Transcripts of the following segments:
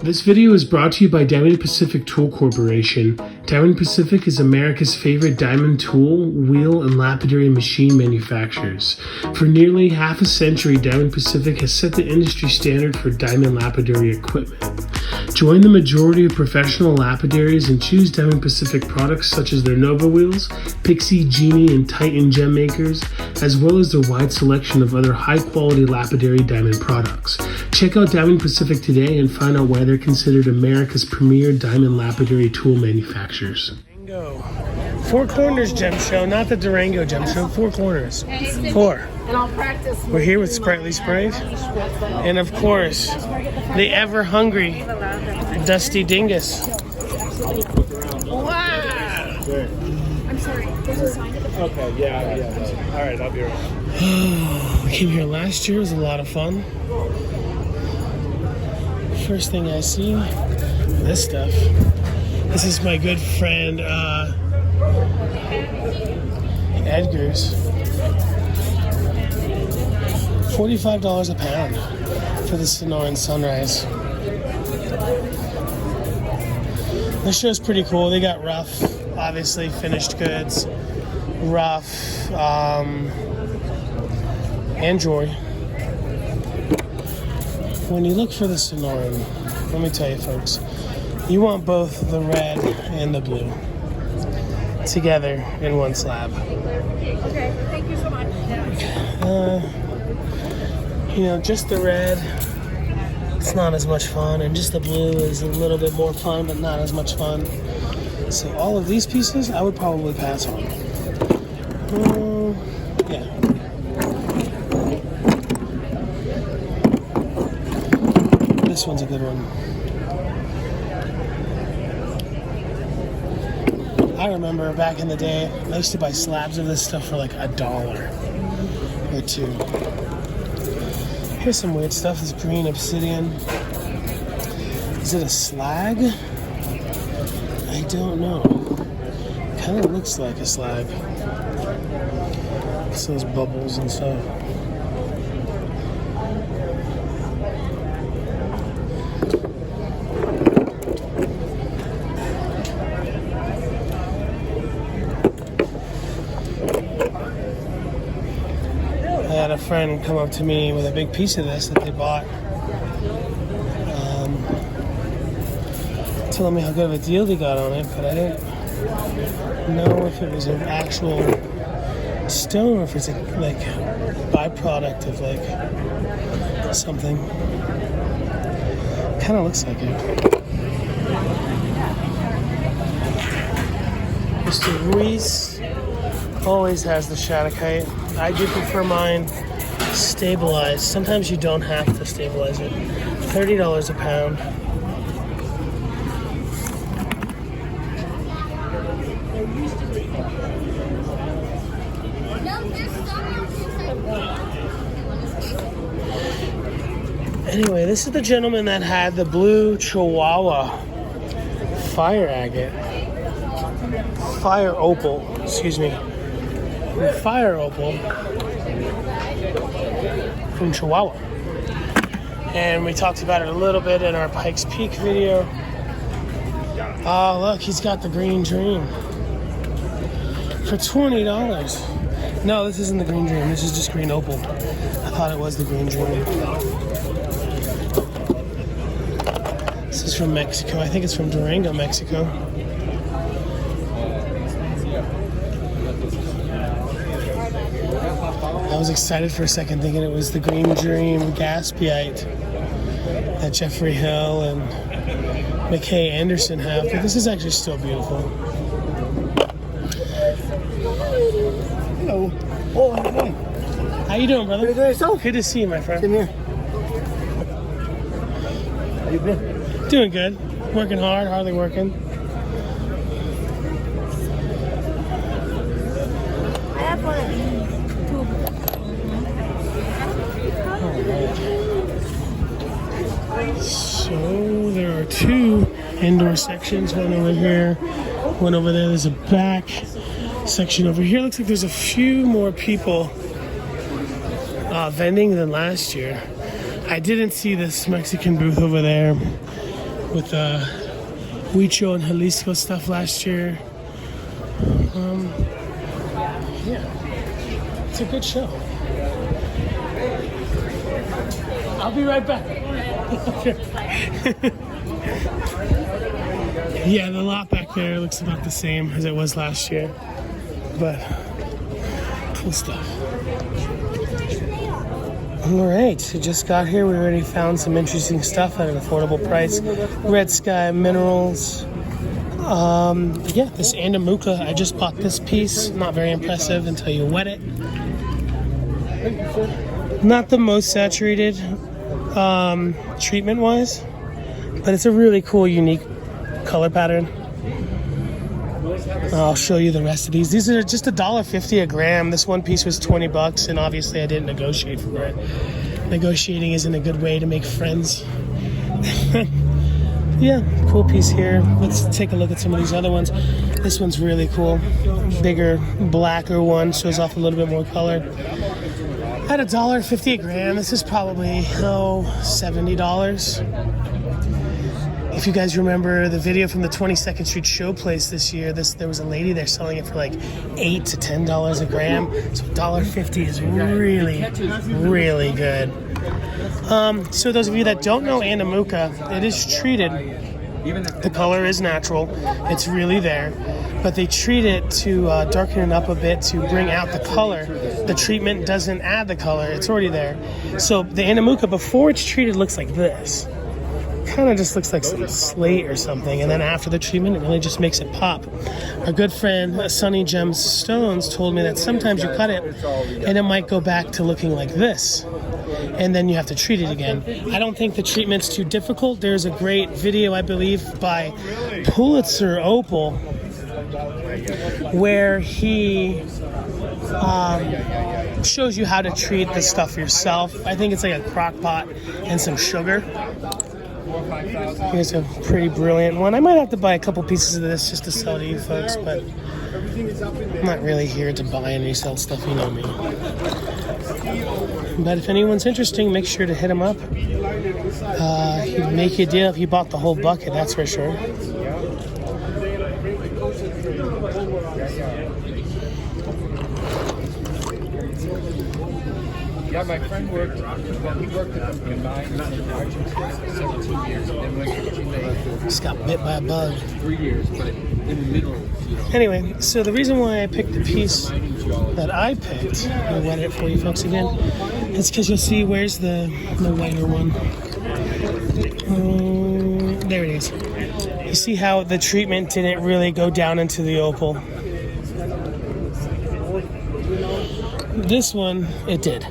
This video is brought to you by Diamond Pacific Tool Corporation. Diamond Pacific is America's favorite diamond tool, wheel, and lapidary machine manufacturers. For nearly half a century, Diamond Pacific has set the industry standard for diamond lapidary equipment. Join the majority of professional lapidaries and choose Diamond Pacific products such as their Nova wheels, Pixie, Genie, and Titan gem makers, as well as their wide selection of other high-quality lapidary diamond products. Check out Diamond Pacific today and find out why they're considered America's premier diamond lapidary tool manufacturers. Durango. Four Corners Gem Show, not the Durango Gem Show, Four Corners. Four. We're here with Sprightly Sprite. And of course, the ever hungry Dusty Dingus. Wow! I'm sorry, there's a sign at the front. Okay, yeah. All right, I'll be right. We came here last year, it was a lot of fun. First thing I see, this stuff. This is my good friend, Edgar's. $45 a pound for the Sonoran Sunrise. This show's pretty cool. They got rough, obviously finished goods, rough, and jewelry. When you look for the Sonoran, let me tell you folks, you want both the red and the blue together in one slab. Okay, thank you so much. You know, just the red, it's not as much fun, and just the blue is a little bit more fun, but not as much fun. So all of these pieces, I would probably pass on. Yeah. This one's a good one. I remember back in the day, I used to buy slabs of this stuff for like $1 or $2. Here's some weird stuff. This green obsidian. Is it a slag? I don't know. Kind of looks like a slag. It's those bubbles and stuff. I had a friend come up to me with a big piece of this that they bought, telling me how good of a deal they got on it, but I didn't know if it was an actual stone or if it's a like byproduct of like something. Kind of looks like it. Mr. Ruiz always has the Shattuckite. I do prefer mine stabilized. Sometimes you don't have to stabilize it. $30 a pound. Anyway, this is the gentleman that had the blue Chihuahua fire agate. Fire opal, excuse me. Fire opal from Chihuahua. And we talked about it a little bit in our Pikes Peak video. Oh, look, he's got the Green Dream for $20. No, this isn't the Green Dream. This is just green opal. I thought it was the Green Dream. This is from Mexico. I think it's from Durango, Mexico. I was excited for a second thinking it was the Green Dream Gaspiite that Jeffrey Hill and McKay Anderson have, but this is actually still beautiful. Hello. Oh, how you doing? How you doing, brother? Good to yourself. Good to see you, my friend. Come here. How you been? Doing good. Working hard, hardly working. I have one of these. So there are two indoor sections, one over here, one over there. There's a back section over here. Looks like there's a few more people vending than last year. I didn't see this Mexican booth over there. with Huicho and Jalisco stuff last year. Yeah, it's a good show. I'll be right back. Yeah, the lot back there looks about the same as it was last year, but cool stuff. All right, so just got here. We already found some interesting stuff at an affordable price. Red Sky Minerals. Yeah, this Andamuka, I just bought this piece. Not very impressive until you wet it. Not the most saturated treatment-wise, but it's a really cool, unique color pattern. I'll show you the rest of these. These are just $1.50 a gram. This one piece was $20, and obviously I didn't negotiate for it. Negotiating isn't a good way to make friends. Yeah, cool piece here. Let's take a look at some of these other ones. This one's really cool. Bigger, blacker one, shows off a little bit more color. At $1.50 a gram, this is probably, $70. If you guys remember the video from the 22nd Street Show Place this year, there was a lady there selling it for like $8 to $10 a gram. So $1.50 is really, really good. So those of you that don't know Andamuka, it is treated. The color is natural. It's really there. But they treat it to darken it up a bit to bring out the color. The treatment doesn't add the color. It's already there. So the Andamuka, before it's treated, looks like this. Kind of just looks like some slate or something, and then after the treatment it really just makes it pop. Our good friend Sunny Gems Stones told me that sometimes you cut it and it might go back to looking like this, and then you have to treat it again. I don't think the treatment's too difficult. There's a great video, I believe, by Pulitzer Opal where he shows you how to treat the stuff yourself. I think it's like a crock pot and some sugar. Here's a pretty brilliant one. I might have to buy a couple pieces of this just to sell to you folks, but I'm not really here to buy and resell stuff, you know me. But if anyone's interested, make sure to hit him up. He'd make you a deal if you bought the whole bucket, that's for sure. Yeah, my friend worked, he worked at the mines in Argentina for 17 years, and then went to Chile. Just got bit by a bug. 3 years, but in the middle, Anyway, so the reason why I picked the piece that I picked, I'll wet it for you folks again, is because you'll see where's the whiter one. There it is. You see how the treatment didn't really go down into the opal. This one, it did.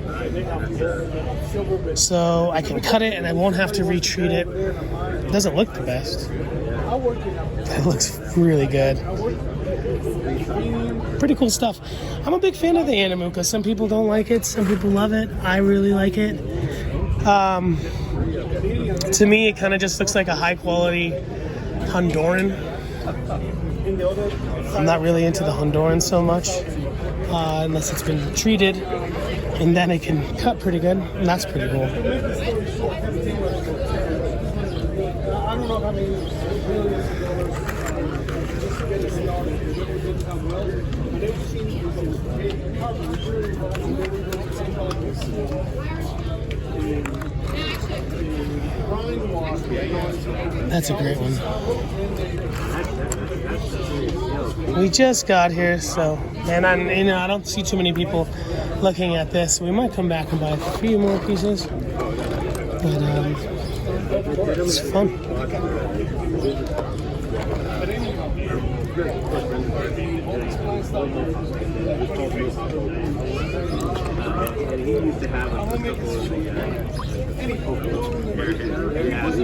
So I can cut it and I won't have to retreat it. It doesn't look the best. It looks really good. Pretty cool stuff. I'm a big fan of the Andamuka. Some people don't like it, some people love it. I really like it. To me, it kind of just looks like a high quality Honduran. I'm not really into the Honduran so much. Unless it's been treated, and then it can cut pretty good, and that's pretty cool. That's a great one. We just got here, so, and I don't see too many people looking at this. We might come back and buy a few more pieces, but it's fun. He used to have a couple of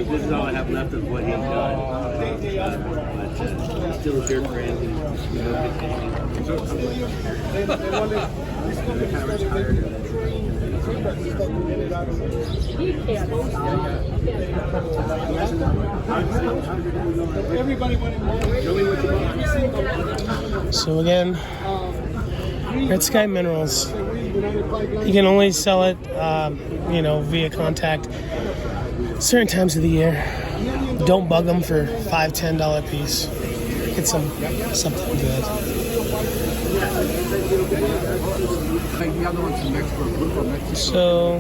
this is all I have left of what he's done. But still a dear friend. So again, Red Sky Minerals. You can only sell it, via contact certain times of the year. Don't bug them for $5-10 piece. Get something good. So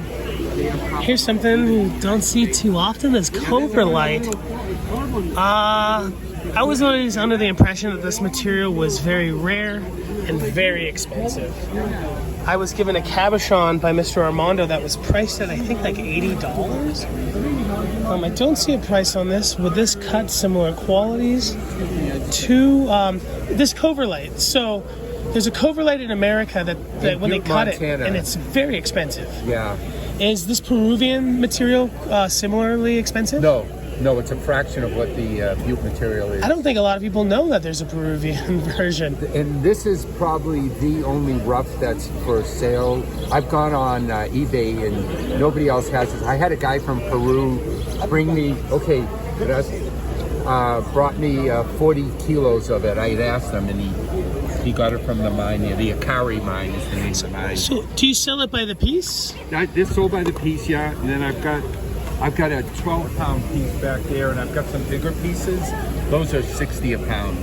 here's something you don't see too often: is Cobra Light. I was always under the impression that this material was very rare and very expensive. I was given a cabochon by Mr. Armando that was priced at I think like $80. I don't see a price on this. Would this cut similar qualities to this Cobra Light? So there's a Cobra Light in America that when they cut it, and it's very expensive. Yeah. Is this Peruvian material similarly expensive? No, it's a fraction of what the Butte material is. I don't think a lot of people know that there's a Peruvian version. And this is probably the only rough that's for sale. I've gone on eBay and nobody else has it. I had a guy from Peru bring me, brought me 40 kilos of it. I had asked him, and he got it from the mine, the Akari mine is the name of the mine. So do you sell it by the piece? This sold by the piece, yeah. And then I've got a 12-pound piece back there, and I've got some bigger pieces. Those are 60 a pound.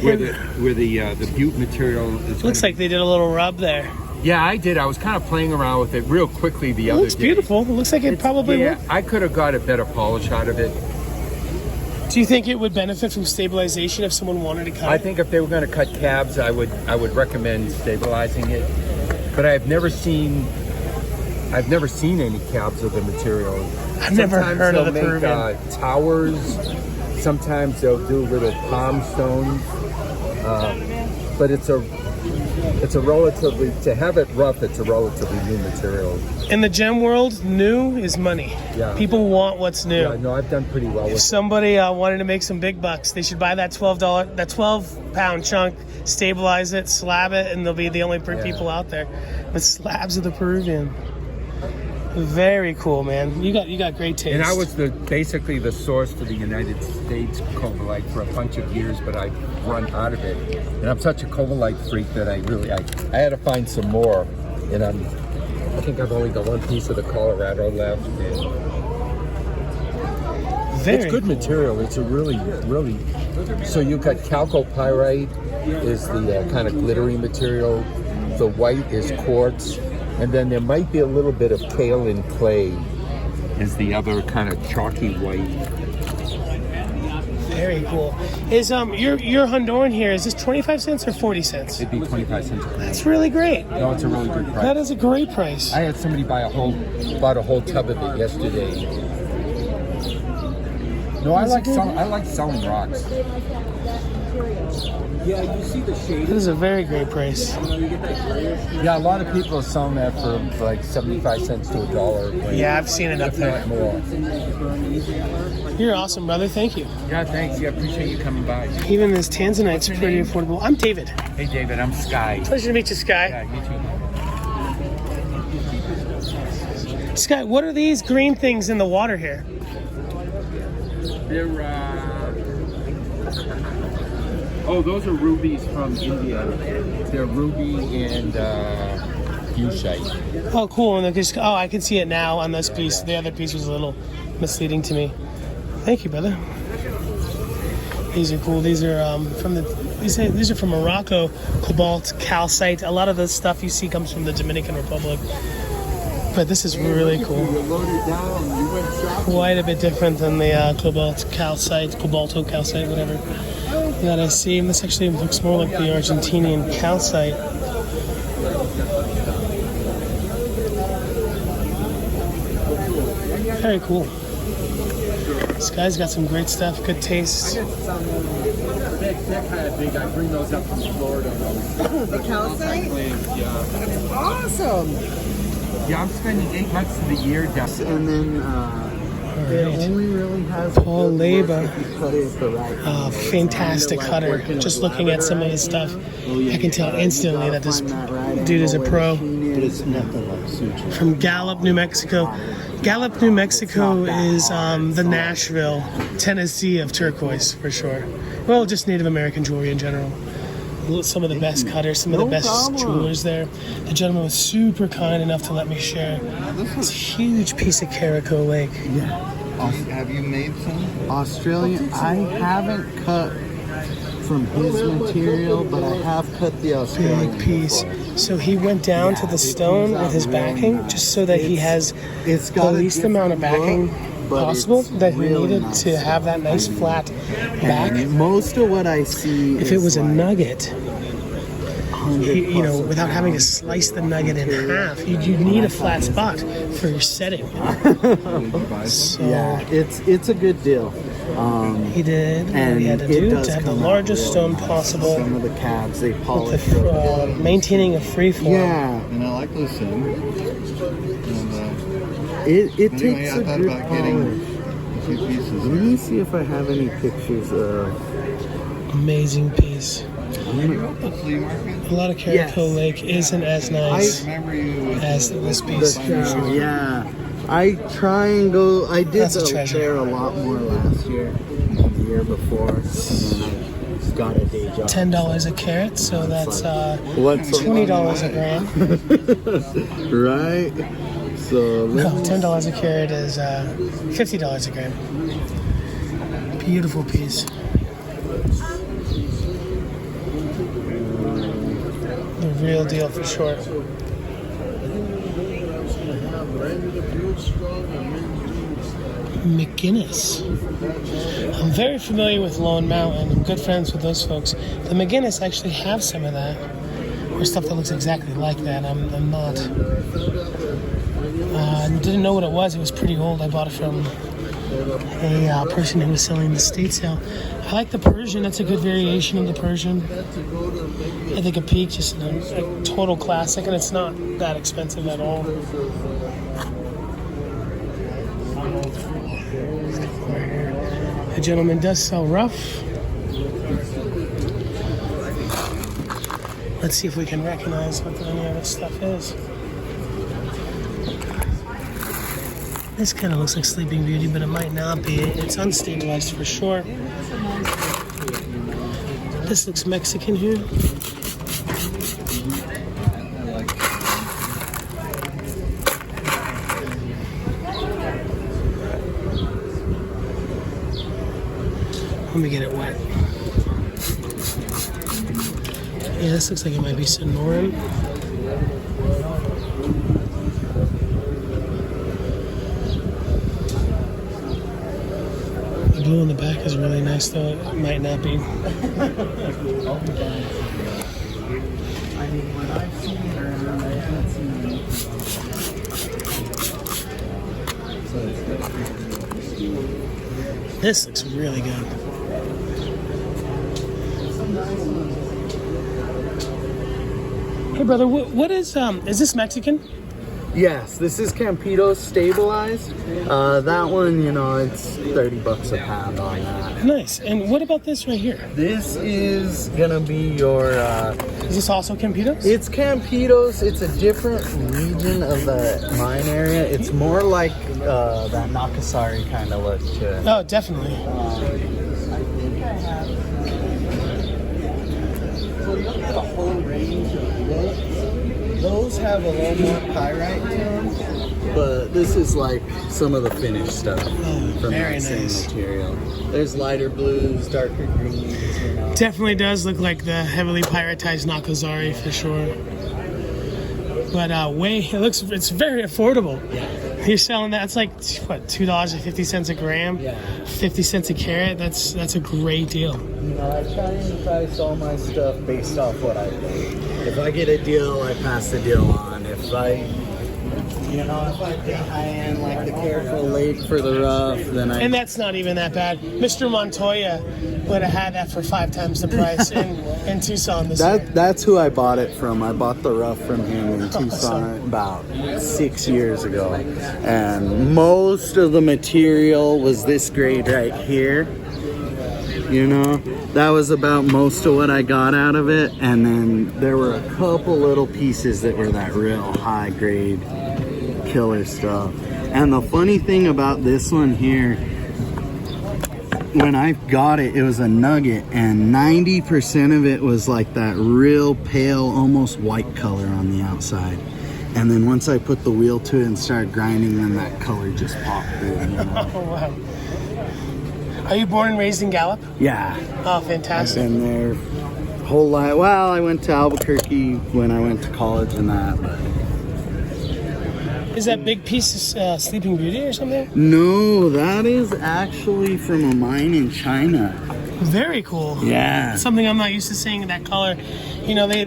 Where the Butte material is. Looks like they did a little rub there. Yeah, I did. I was kind of playing around with it real quickly the other day. It looks beautiful. It looks like it probably would. I could have got a better polish out of it. Do you think it would benefit from stabilization if someone wanted to cut it? I think if they were going to cut cabs, I would recommend stabilizing it. But I've never seen any cabs of the material. I've never heard of the Peruvian. Towers. Sometimes they'll do little palm stones. But it's a relatively, to have it rough, it's a relatively new material. In the gem world, new is money. Yeah. People want what's new. Yeah, no, I've done pretty well with If somebody wanted to make some big bucks, they should buy that $12-pound chunk, stabilize it, slab it, and they'll be the only people out there. The slabs of the Peruvian. Very cool, man. You got great taste. And I was basically the source for the United States Cobra Light for a bunch of years, but I've run out of it. And I'm such a Cobra Light freak that I had to find some more. And I think I've only got one piece of the Colorado left. It's good material. It's a really. So you've got chalcopyrite is the kind of glittery material. The white is quartz. And then there might be a little bit of kaolin clay is the other kind of chalky white. Very cool. Is your Honduran here, is this 25 cents or 40 cents? It'd be 25 cents a pound. That's really great. No, it's a really good price. That is a great price. I had somebody bought a whole tub of it yesterday. No, I like selling rocks. Yeah, you see the shade. This is a very great price. Yeah, a lot of people are selling that for like 75 cents to $1. Yeah, I've seen it up there. More. You're awesome, brother. Thank you. Yeah, thanks. Yeah, appreciate you coming by. Even this tanzanite's pretty affordable. I'm David. Hey, David. I'm Sky. Pleasure to meet you, Sky. Yeah, you too. Sky, what are these green things in the water here? They're those are rubies from India. They're ruby and fuchsite. Oh, cool. And I can see it now on this piece. The other piece was a little misleading to me. Thank you, brother. These are cool. These are these are from Morocco. Cobalt, calcite. A lot of the stuff you see comes from the Dominican Republic. But this is really cool. Quite a bit different than the cobalto calcite, whatever that I see. And this actually looks more like the Argentinian calcite. Very cool. This guy's got some great stuff, good taste. They're kind of big. I bring those up from Florida. The calcite? Yeah. Awesome. Yeah, I'm spending 8 months of the year down. And then it only really has Paul Leba. Fantastic cutter. Just looking at some of his stuff, I can tell instantly that this dude is a pro. But it's nothing like suture. From Gallup, New Mexico. Gallup, New Mexico is the Nashville, Tennessee of turquoise, for sure. Well, just Native American jewelry in general. Some of the best cutters, some of the best jewelers there. The gentleman was super kind enough to let me share this huge piece of Caraco Lake. Yeah. Have you made some? Australian. I haven't cut from his material, but I have cut the Australian Big piece. before. So he went down to the stone with his backing, just so that he has It's the got a least amount of different backing look, but possible it's that he really needed nice. to have that nice flat back. And most of what I see, If it was a nugget, you know, without having to slice the nugget in half, you'd need a flat spot for your setting. So yeah, it's a good deal. he did what And he had to it do does to have the come out largest really stone nice. possible, Some of the calves they polish. with maintaining a free form. Yeah, And I like those things. And it anyway, takes I a thought good about getting polish. a few pieces. Let me see if I have any pictures of. Amazing piece. Have you at the flea market? A lot of Caracal Lake isn't as nice Remember you with as this piece. Yeah, I try and go. I did That's a go treasure. there a lot more last year, and the year before, and then I got a day job. $10 a carat, so that's What's $20 a gram. right? So No, $10 a carat is $50 a gram. Beautiful piece. The real deal for sure. McGinnis. I'm very familiar with Lone Mountain. I'm good friends with those folks. The McGinnis actually have some of that, or stuff that looks exactly like that. I'm not. Didn't know what it was. It was pretty old. I bought it from a person who was selling the state sale. I like the Persian. That's a good variation of the Persian. I think a peak, just a total classic, and it's not that expensive at all. The gentleman does sell rough. Let's see if we can recognize what any of this stuff is. This kind of looks like Sleeping Beauty, but it might not be. It's unstabilized for sure. This looks Mexican here. Let me get it wet. Yeah, this looks like it might be Sonoran. The blue on the back is really nice, though it might not be. I mean, when I've seen her, I haven't seen anything. This looks really good. Hey brother, what is this Mexican? Yes, this is Campido stabilized. That one, you know, it's $30 a pound on that. Nice. And what about this right here? This is gonna be your. Is this also Campitos? It's Campitos. It's a different region of the mine area. It's more like that Nakasari kind of look to it. Oh, definitely. I think I have. So you'll get a whole range of looks. Those have a little more pyrite to them, but this is like some of the finished stuff from very that same nice. material. There's lighter blues, darker greens, you know. Definitely does look like the heavily pyritized Nakozari for sure. But it's very affordable. You're selling that, it's like what, $2.50 a gram? Yeah. 50 cents a carat. That's a great deal. You know, I try and price all my stuff based off what I pay. If I get a deal, I pass the deal on. If I pay high end like the Careful Lake for the rough, then I. And that's not even that bad. Mr. Montoya would have had that for 5 times the price in Tucson this year. That's who I bought it from. I bought the rough from him in Tucson about 6 years ago. And most of the material was this grade right here. You know, that was about most of what I got out of it. And then there were a couple little pieces that were that real high grade killer stuff. And the funny thing about this one here, when I got it, it was a nugget, and 90% of it was like that real pale, almost white color on the outside. And then once I put the wheel to it and started grinding, then that color just popped through. You know? Oh, wow. Are you born and raised in Gallup? Yeah. Oh, I've fantastic. been there whole life. Well, I went to Albuquerque when I went to college and that, but Is that big piece Sleeping Beauty or something? no, that is actually from a mine in China. Very cool. Yeah. Something I'm not used to seeing in that color. You know, they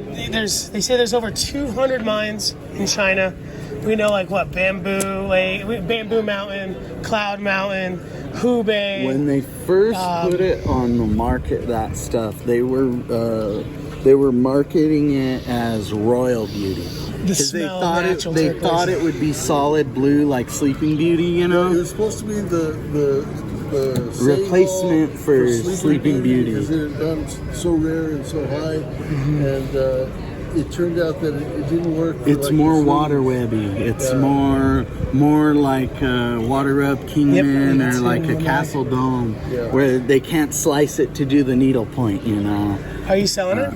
say there's over 200 mines in China. We know like what, Bamboo Lake, Bamboo Mountain, Cloud Mountain, Hubei. When they first put it on the market, that stuff, they were marketing it as royal beauty. The Because they smell thought of it, natural they turquoise. thought it would be solid blue like Sleeping Beauty, you It know. was supposed to be the Replacement for Sleeping Beauty. because it had done so rare and so high, and it turned out that it didn't work. For It's like more the water sleeves. webby. It's Yeah. more like Water Rub Kingman Yep. or like a Yeah. Castle Dome, Yeah. where they can't slice it to do the needle point, you know. Are you selling it?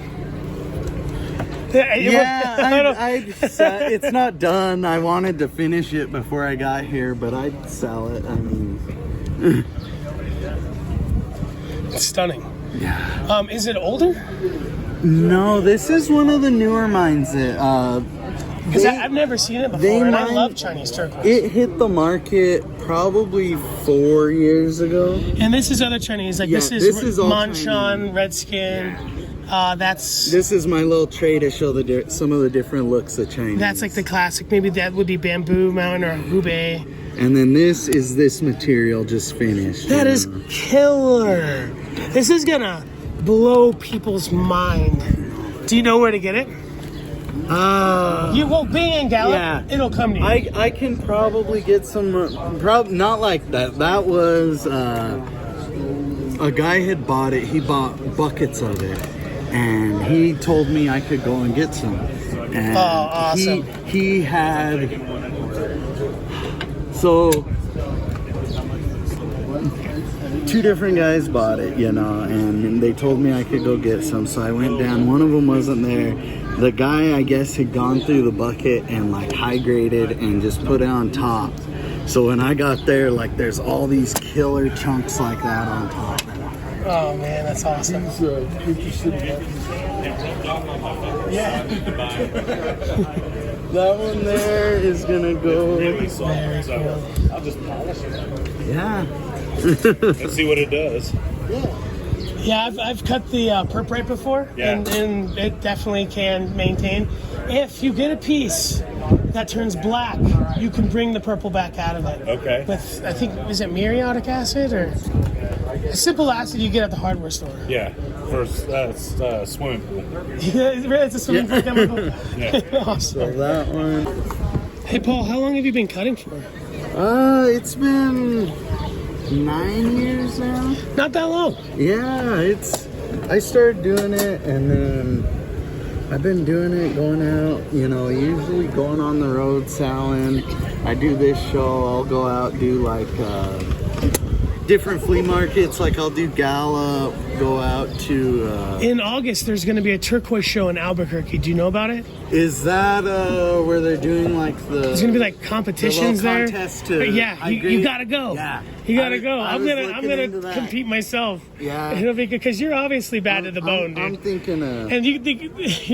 It's not done. I wanted to finish it before I got here, but I'd sell it. I mean, It's stunning. yeah. Is it older? No, this is one of the newer mines that Because I've never seen it they before, and I mine- love Chinese turquoise. it hit the market probably 4 years ago. And this is other Chinese, like Yeah, this this is all Manshan, Redskin. That's This is my little tray to show some of the different looks of Chinese. that's like the classic. Maybe that would be Bamboo Mountain or Hubei. And then this is this material just finished. That you is know. killer. This is gonna blow people's mind. Do you know where to get it? You will be in Gallup. Yeah. It'll come to you. I can probably get some, not like that. That was, a guy had bought it. He bought buckets of it. And he told me I could go and get some. And awesome. he had, so, two different guys bought it, you know, and they told me I could go get some. So I went down. One of them wasn't there. The guy, I guess, had gone through the bucket and like high graded and just put it on top. So when I got there, like there's all these killer chunks like that on top. Oh man, that's awesome. He's interested in that. That one there is gonna go. Very cool. I'll just polish it Yeah. and see what it does. Yeah, I've cut the perp right before, Yeah. and it definitely can maintain. If you get a piece that turns black, you can bring the purple back out of it. Okay. With, I think, is it muriatic acid or a simple acid you get at the hardware store? Yeah, for swimming pool. It's a swimming pool chemical. Yeah. So Awesome. that one. Hey, Paul, how long have you been cutting for? It's been 9 years now. Not that long. Yeah, I started doing it and then I've been doing it, going out, you know, usually going on the road selling. I do this show, I'll go out, do like different flea markets, like I'll do Gallup, go out to In August, there's going to be a turquoise show in Albuquerque. Do you know about it? is that where they're doing like the There's going to be like competitions the little there. contest to Yeah, high you grade? gotta go. Yeah. You gotta I- go. I I'm was gonna looking into that. that. Compete myself. Yeah. It'll be because you're obviously bad to the bone, I'm dude. thinking And you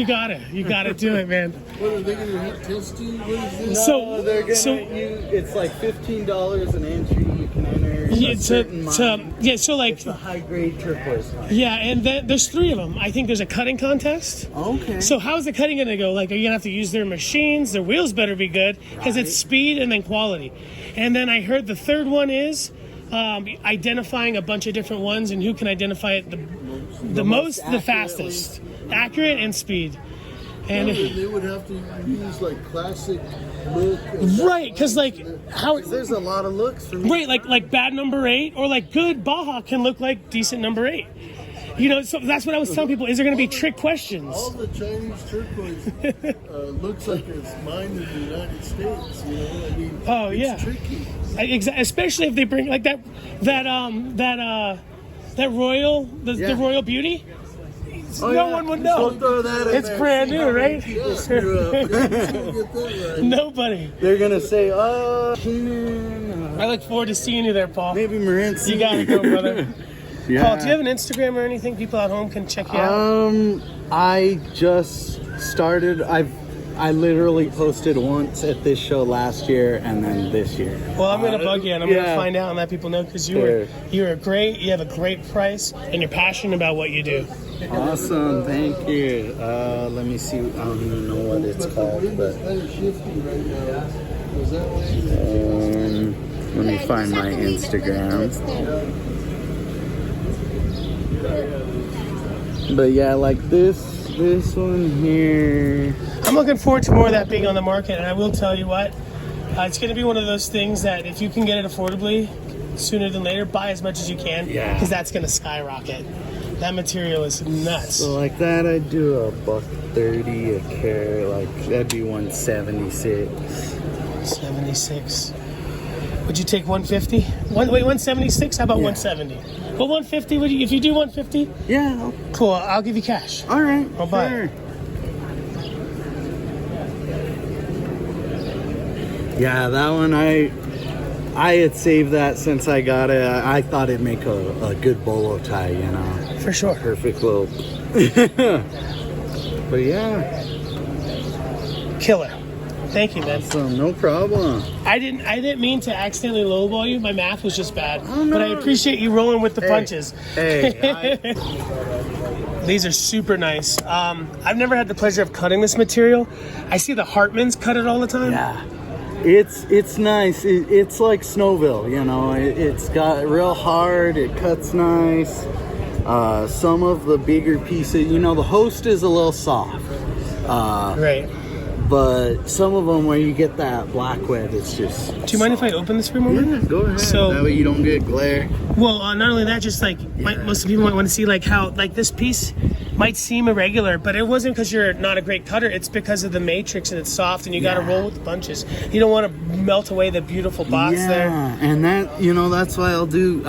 gotta do it, man. What are they going to test you? What is this? So they're gonna so it's like $15 an entry, you can enter yeah, a certain mine. so like It's a high grade turquoise mine. yeah, and there's 3 of them. I think there's a cutting contest. Okay. So how's the cutting gonna go? Like, are you gonna have to use their machines? Their wheels better be good because it's speed and then quality. And then I heard the third one is identifying a bunch of different ones and who can identify it the most, the accurately. fastest, accurate and speed. And They would have to use like classic look. And right, because like how There's a lot of looks for me. right, like bad number 8 or like good Baja can look like decent number 8. You know, so that's what I was telling people. Is there going to be trick questions? all the Chinese turquoise looks like it's mined in the United States. You know, I mean, Oh, it's yeah. tricky. Especially if they bring like that royal, the Yeah. royal beauty. no one would know. Throw that in It's there. brand new, right? Screw up. Get that right. Nobody. They're gonna say, oh, Keenan, I look forward to seeing you there, Paul. maybe Morency. You gotta go, brother. Yeah. Paul, do you have an Instagram or anything people at home can check you out? I just started. I literally posted once at this show last year and then this year. Well, I'm gonna bug you and I'm yeah. gonna find out and let people know because Sure. you're great. You have a great price and you're passionate about what you do. Awesome, thank you. Let me see. I don't even know what it's called, but Kind of shifty right now. Was that way? let me find my Instagram. But yeah, like this one here. I'm looking forward to more of that being on the market, and I will tell you what, it's going to be one of those things that if you can get it affordably, sooner than later, buy as much as you can, Yeah. because that's going to skyrocket. That material is nuts. So like that, I'd do $130 a carat. Like that'd be 176. 76. Would you take 150? 176? How about Yeah. 170? Well, 150. Would you? If you do 150, Yeah. cool. I'll give you cash. All right. I'll buy it. Sure. Yeah, that one I had saved that since I got it. I thought it'd make a good bolo tie, you know. For sure. Perfect little. But yeah, Killer. Thank you, man. so no problem. I didn't mean to accidentally lowball you. My math was just bad. Oh, no. But I appreciate you rolling with the punches. Hey, These are super nice. I've never had the pleasure of cutting this material. I see the Hartmans cut it all the time. yeah, it's nice. It's like Snowville, you know. It's got real hard. It cuts nice. Some of the bigger pieces, you know, the host is a little soft. Right. But some of them where you get that black web, it's just. Do you mind if I open this for a moment? Yeah, go ahead. So- that way you don't get glare. Well, not only that, just like most people might want to see like how like this piece might seem irregular, but it wasn't because you're not a great cutter. It's because of the matrix and it's soft and you got to roll with the punches. You don't want to melt away the beautiful box there. And that, you know, that's why I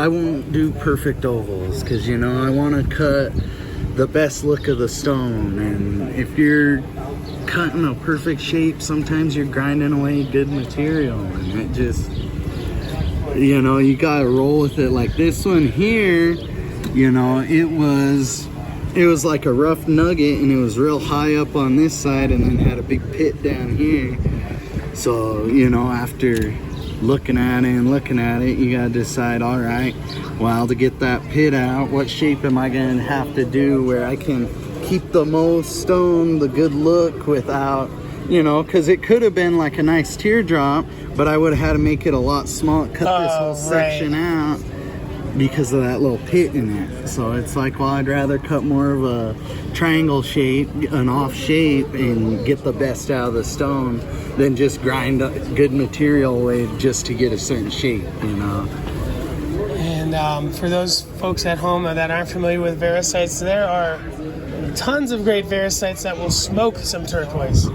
won't do perfect ovals because, you know, I want to cut the best look of the stone. And if you're cutting a perfect shape, sometimes you're grinding away good material and it just, you know, you gotta roll with it. Like this one here, you know, it was like a rough nugget and it was real high up on this side and then had a big pit down here. So, you know, after looking at it, you gotta decide, all right, well, to get that pit out, what shape am I gonna have to do where I can keep the most stone, the good look without, you know, because it could have been like a nice teardrop, but I would have had to make it a lot smaller, cut this whole section out because of that little pit in it. So it's like, well, I'd rather cut more of a triangle shape, an off shape, and get the best out of the stone than just grind good material away just to get a certain shape, you know. And for those folks at home that aren't familiar with Verisites, there are tons of great Verisites that will smoke some turquoise.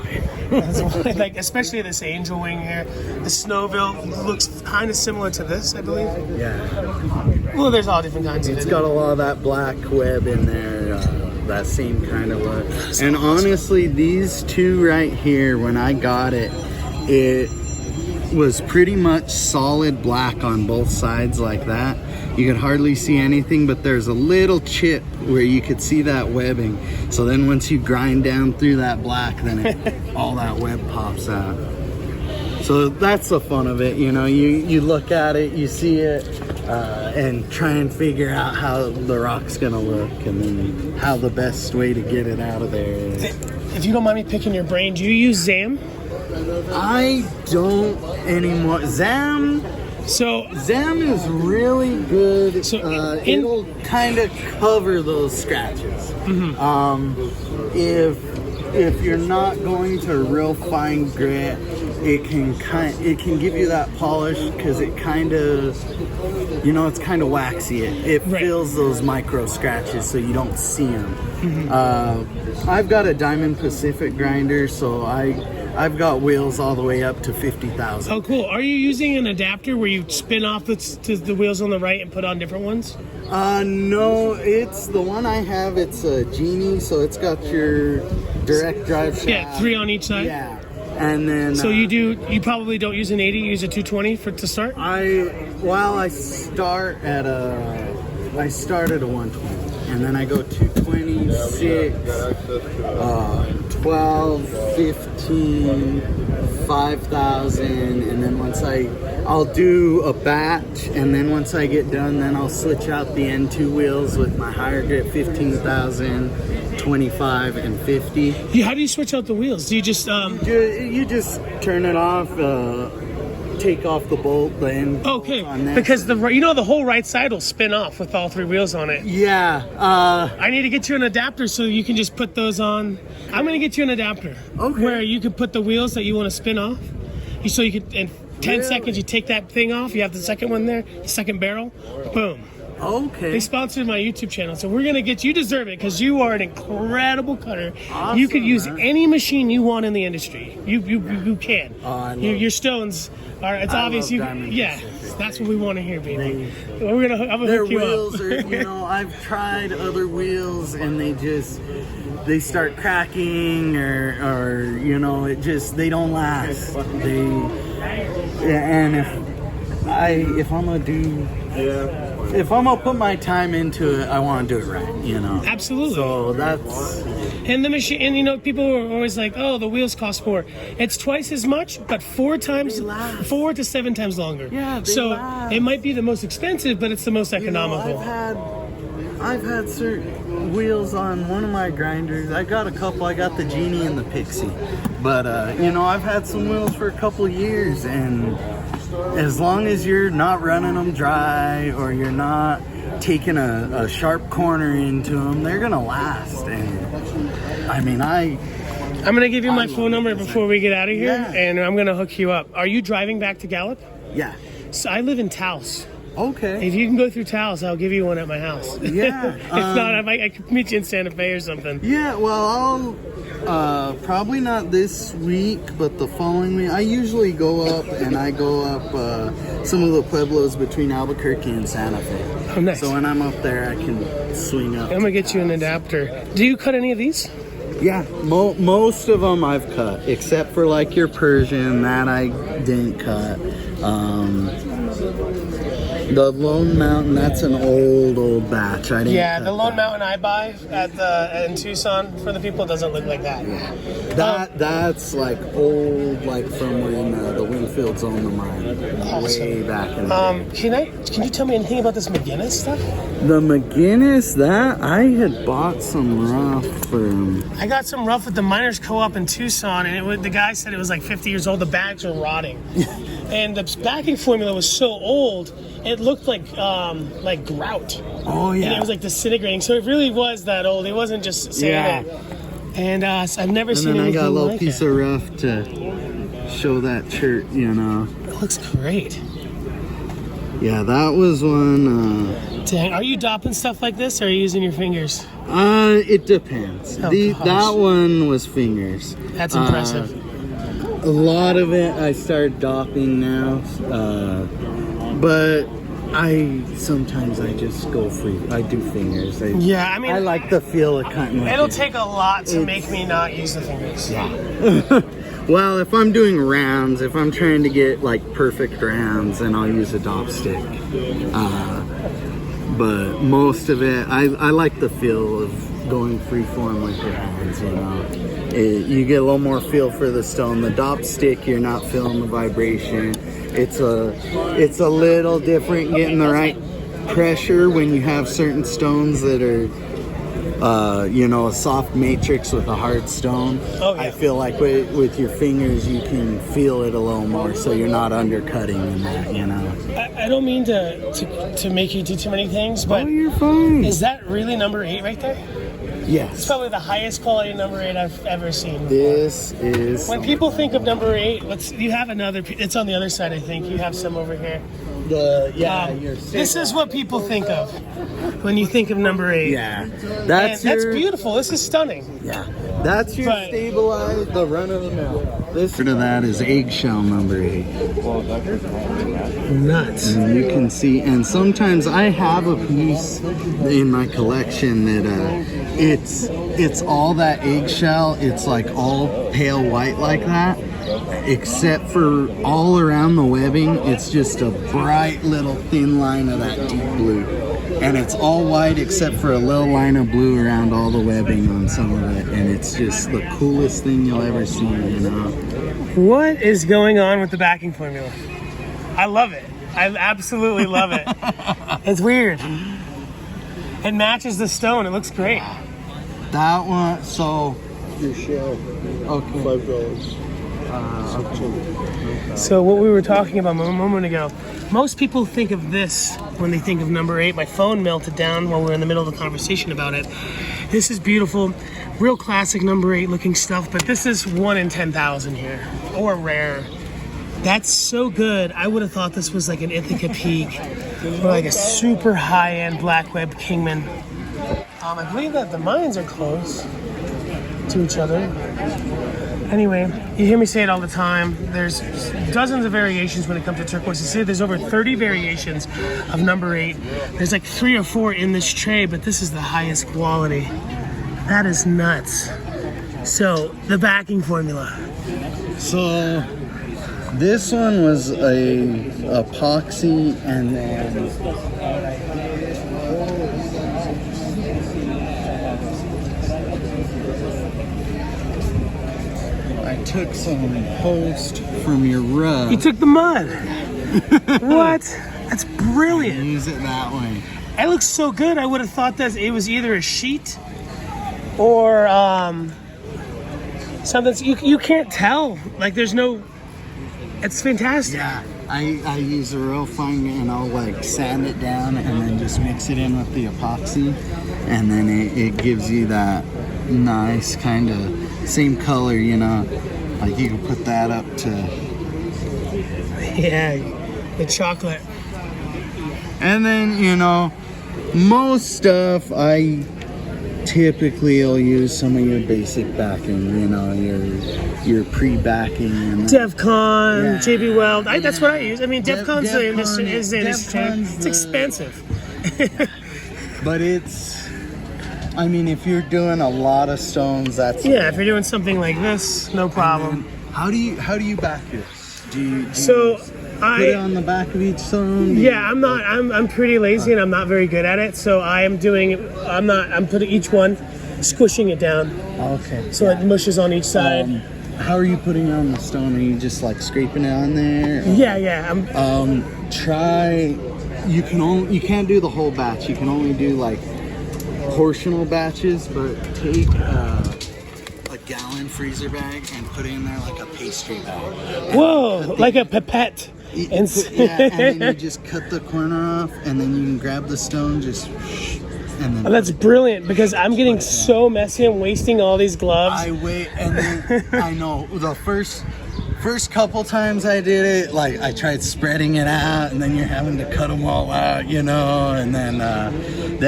Like especially this angel wing here. The Snowville looks kind of similar to this, I believe. Yeah. Well, there's all different kinds of It's it. got a lot of that black web in there, that same kind of look. And honestly, these two right here, when I got it, it was pretty much solid black on both sides like that. You could hardly see anything, but there's a little chip where you could see that webbing. So then once you grind down through that black, then all that web pops out. So that's the fun of it, you know. You look at it, you see it, and try and figure out how the rock's gonna look, and then how the best way to get it out of there is. If you don't mind me picking your brain, do you use Zam? I don't anymore. Zam is really good. So it'll kind of cover those scratches. If you're not going to real fine grit, it can give you that polish because it kind of, you know, it's kind of waxy. It fills those micro scratches so you don't see them. I've got a Diamond Pacific grinder, so I I've got wheels all the way up to 50,000. Oh, cool. Are you using an adapter where you spin off the wheels on the right and put on different ones? No, it's the one I have. It's a Genie, so it's got your direct drive shaft. Yeah, 3 on each side. Yeah, and then. So you probably don't use an 80. You use a 220 to start. I start at I start at a 120, and then I go 220, 6, 12, 15, 5,000, and then I'll do a batch, and then once I get done, then I'll switch out the N2 wheels with my higher grip 15,000, 25, and 50. How do you switch out the wheels? Do you just You just turn it off. Take off the bolt, the end. Okay, on that. because the whole right side will spin off with all 3 wheels on it. Yeah. I need to get you an adapter so you can just put those on. I'm gonna get you an adapter. Okay. Where you can put the wheels that you want to spin off. So you can in 10 seconds you take that thing off. You have the second one there, the second barrel. Boom. Okay. They sponsored my YouTube channel, so we're gonna get you. Deserve it because you are an incredible cutter. Awesome, you could use man. any machine you want in the industry. You can. Oh, I love your stones are. It's I obvious. love Diamond Yeah, Pacific. that's what we want to hear, baby. I'm gonna Their hook you wheels up. are, I've tried other wheels and they start cracking or they don't last. If I'm gonna put my time into it, I want to do it right, Absolutely. So that's. And the machine, and people are always like, "Oh, the wheels cost more." It's twice as much, but 4 to 7 times longer. Yeah, they so last. it might be the most expensive, but it's the most economical. I've had certain wheels on one of my grinders. I got a couple. I got the Genie and the Pixie, but I've had some wheels for a couple years, and as long as you're not running them dry or you're not taking a sharp corner into them, they're gonna last. And I mean, I'm gonna give you my phone number before we get out of here, Yeah. and I'm gonna hook you up. Are you driving back to Gallup? Yeah. So I live in Taos. Okay. If you can go through Taos, I'll give you one at my house. Yeah. If not, I could meet you in Santa Fe or something. Yeah, well, I'll probably not this week, but the following week. I usually go up some of the pueblos between Albuquerque and Santa Fe. Oh, nice. So when I'm up there, I can swing up. I'm gonna get you an adapter. Do you cut any of these? Yeah, most of them I've cut, except for like your Persian, that I didn't cut. The Lone Mountain, that's an old batch. I didn't. Yeah, cut the Lone that. Mountain I buy in Tucson for the people doesn't look like that. That's like old, like from when the Winfields owned the mine, way back in the day. Can you tell me anything about this McGinnis stuff? The McGinnis, that I had bought some rough from. I got some rough at the Miners Co-op in Tucson, and the guy said it was like 50 years old. The bags were rotting, and the backing formula was so old. It looked like grout. Oh yeah. And it was like disintegrating. So it really was that old. It wasn't just saying it. And I've never seen anything like it. And then I got a little piece of rough to show that shirt, It looks great. Yeah, that was one. Dang, are you dopping stuff like this, or are you using your fingers? It depends. Oh, That one was fingers. That's impressive. A lot of it I start dopping now, but sometimes I just go free. I do fingers. I like the feel of cutting. It'll take a lot to make me not use the fingers. Yeah. Well, if I'm doing rounds, if I'm trying to get like perfect rounds, then I'll use a dop stick. But most of it, I like the feel of going freeform with your hands. You get a little more feel for the stone. The dop stick, you're not feeling the vibration. It's a little different getting the right pressure when you have certain stones that are a soft matrix with a hard stone. Oh, yeah. I feel like with your fingers you can feel it a little more, so you're not undercutting in that, I don't mean to make you do too many things, but you're fine. Is that really number 8 right there? Yes. It's probably the highest quality number 8 I've ever seen. This is. When people think of number 8, you have another. It's on the other side, I think. You have some over here. This is what people think of when you think of number 8. Yeah, That's beautiful. This is stunning. Yeah, That's your But- stabilized, the run of the mill. This of that is eggshell number 8. Nuts. And you can see, and sometimes I have a piece in my collection that it's all that eggshell. It's like all pale white like that, except for all around the webbing, it's just a bright little thin line of that deep blue. And it's all white except for a little line of blue around all the webbing on some of it. And it's just the coolest thing you'll ever see, you know? What is going on with the backing formula? I love it. I absolutely love it. It's weird. It matches the stone. It looks great. That one, so, Your shell, okay. $5. So what we were talking about a moment ago, most people think of this when they think of number 8. My phone melted down while we were in the middle of the conversation about it. This is beautiful, real classic number 8 looking stuff, but this is 1 in 10,000 here, or rare. That's so good. I would have thought this was like an Ithaca Peak, or like a super high-end black web Kingman. I believe that the mines are close to each other. Anyway, you hear me say it all the time. There's dozens of variations when it comes to turquoise. You say there's over 30 variations of number 8. There's like 3 or 4 in this tray, but this is the highest quality. That is nuts. So, the backing formula. So, this one was a epoxy, and then I took some post from your rug. You took the mud. What? That's brilliant. Use it that way. It looks so good. I would have thought that it was either a sheet or something. You can't tell. Like there's no. It's fantastic. Yeah, I use a real fine, and I'll like sand it down and then just mix it in with the epoxy, and then it gives you that nice kind of same color, you know. Like you can put that up to. Yeah, the chocolate. And then, you know, most stuff I typically will use some of your basic backing, you know, your pre-backing. And DEFCON, Yeah. JB Weld. That's what I use. I mean, DEFCON's the industry. DEFCON's It's the- expensive. But it's, I mean, if you're doing a lot of stones, that's Yeah, if you're doing something like this, no problem. How do you back yours? Do you So put it on the back of each stone? Do Yeah, I'm pretty lazy and I'm not very good at it. So I'm putting each one, squishing it down Okay. so it mushes on each side. How are you putting it on the stone? Are you just like scraping it on there? Yeah. Try. You can't do the whole batch. You can only do like portional batches. But take a gallon freezer bag and put it in there like a pastry bag. Whoa, like a pipette. And then you just cut the corner off, and then you can grab the stone, and then. Oh, that's brilliant because I'm getting so messy. I'm wasting all these gloves. I wait, and then I know the first couple times I did it, like I tried spreading it out, and then you're having to cut them all out, you know, and then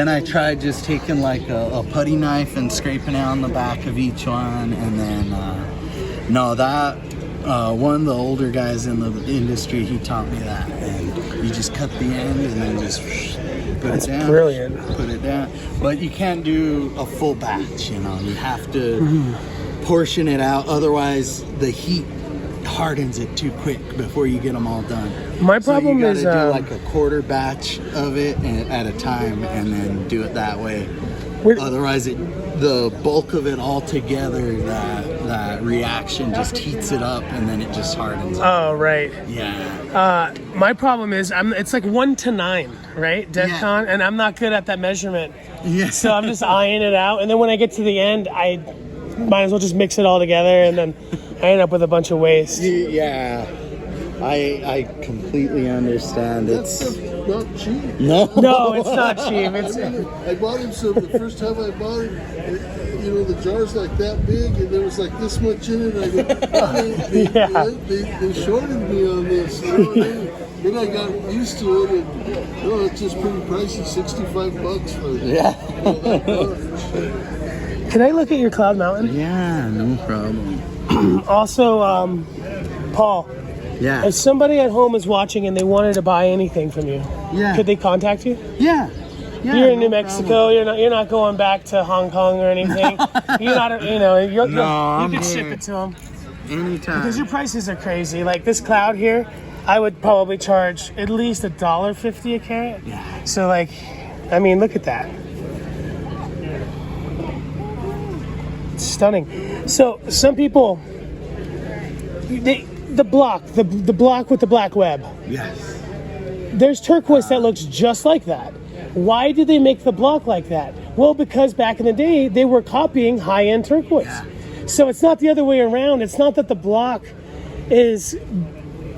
I tried just taking like a putty knife and scraping it on the back of each one, and then one of the older guys in the industry, he taught me that, and you just cut the end and then just put it down. Brilliant. Put it down, but you can't do a full batch, you know. You have to portion it out, otherwise the heat hardens it too quick before you get them all done. My problem so you is gotta do like a quarter batch of it at a time, and then do it that way. Otherwise, the bulk of it all together, that reaction just heats it up, and then it just hardens. Oh, right. Yeah. My problem is it's like 1 to 9, right? DEFCON, and I'm not good at that measurement. Yeah. So I'm just eyeing it out, and then when I get to the end, I might as well just mix it all together, and then I end up with a bunch of waste. Yeah. I completely understand. That's It's not cheap. no, It's not cheap. It's I bought him some the first time I bought him. You know, the jar's like that big, and there was like this much in it. And I go, they shorted me on this. You know what I mean? Then I got used to it, and it's just pretty pricey, $65 for it. Yeah. Can I look at your Cloud Mountain? Yeah, no problem. Also, Paul, Yeah. if somebody at home is watching and they wanted to buy anything from you, Yeah. could they contact you? Yeah. Yeah, You're in no New Mexico. You're not going back to Hong Kong or anything. You're not. You I'm can ship here. it to them Anytime. because your prices are crazy. Like this Cloud here, I would probably charge at least $1.50 a carat. Yeah. So like, I mean, look at that. It's stunning. So some people, the block with the black web. Yes. There's turquoise that looks just like that. Why do they make the block like that? Well, because back in the day, they were copying high-end turquoise. Yeah. So it's not the other way around. It's not that the block is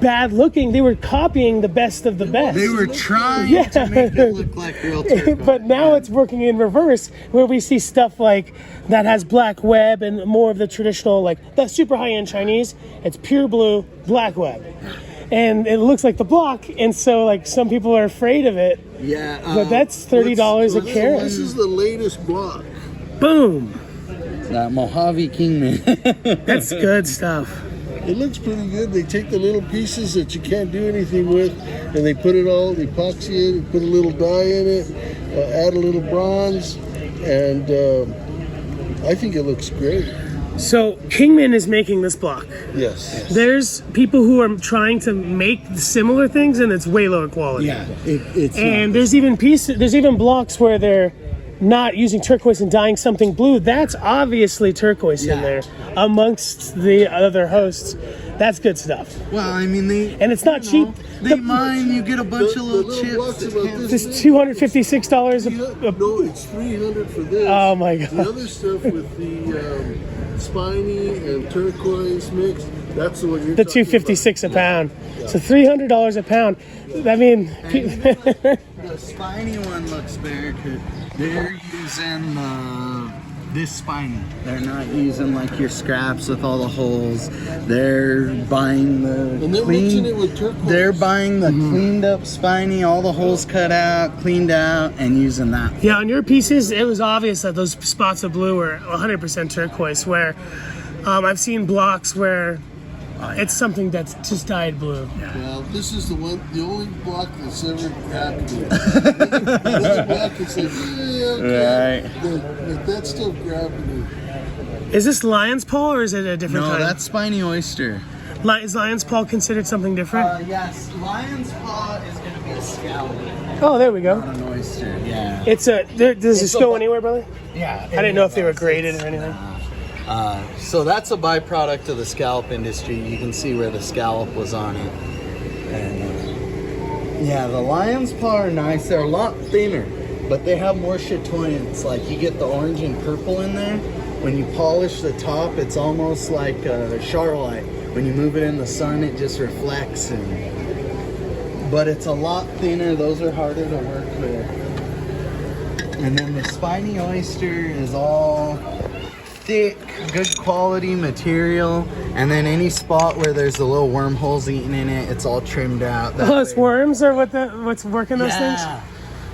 bad looking. They were copying the best of the best. They were trying Yeah. to make it look like real turquoise. But now it's working in reverse, where we see stuff like that has black web and more of the traditional, like the super high-end Chinese. It's pure blue, black web. And it looks like the block, and so like some people are afraid of it. Yeah. But that's $30 a carat. This is the latest block. Boom! That Mojave Kingman. That's good stuff. It looks pretty good. They take the little pieces that you can't do anything with, and they put it all, they epoxy it, put a little dye in it, add a little bronze, and I think it looks great. So Kingman is making this block. Yes. There's people who are trying to make similar things, and it's way lower quality. Yeah. It's And there's even blocks where they're not using turquoise and dyeing something blue. That's obviously turquoise in Yeah. there amongst the other hosts. That's good stuff. well, I mean, And it's not cheap. They mine, you get a bunch of little blocks chips. that about can't- This $256 a No, it's $300 for this. Oh my God. The other stuff with the spiny and turquoise mix, that's the one you're the talking about. $256 a pound. So $300 a pound. I mean, The spiny one looks very good. They're using this spiny. They're not using like your scraps with all the holes. They're buying the And they're mixing it with turquoise. They're buying the cleaned up spiny, all the holes cut out, cleaned out, and using that. yeah, on your pieces, it was obvious that those spots of blue were 100% turquoise, where I've seen blocks where it's something that's just dyed blue. Well, this is the only block that's ever grabbed me. This block is like, yeah, okay. But that's still grabbing me. Is this Lion's Paw or is it a different No, kind? that's spiny oyster. Is Lion's Paw considered something different? Yes, lion's paw is going to be a scallop, Oh, there we go. not an oyster. Yeah. Does this a go bu- anywhere, brother? Yeah. I didn't know if they were graded or anything. So that's a byproduct of the scallop industry. You can see where the scallop was on it. And yeah, the lion's paw are nice. They're a lot thinner, but they have more chatoyance. Like you get the orange and purple in there. When you polish the top, it's almost like charolite. When you move it in the sun, it just reflects. But it's a lot thinner. Those are harder to work with. And then the spiny oyster is all thick, good quality material, and then any spot where there's the little wormholes eating in it, it's all trimmed out. That Those way- worms are what's working those things? Yeah.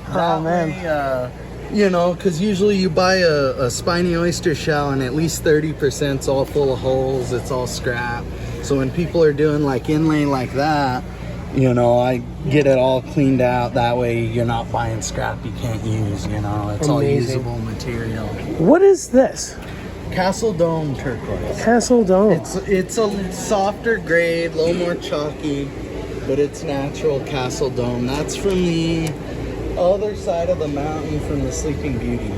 Oh That man. way, because usually you buy a spiny oyster shell and at least 30%'s all full of holes, it's all scrap. So when people are doing like inlay like that, I get it all cleaned out. That way you're not buying scrap you can't use, it's all Amazing. usable material. What is this? Castle Dome turquoise. Castle Dome. It's a softer grade, a little more chalky, but it's natural Castle Dome. That's from the other side of the mountain from the Sleeping Beauty.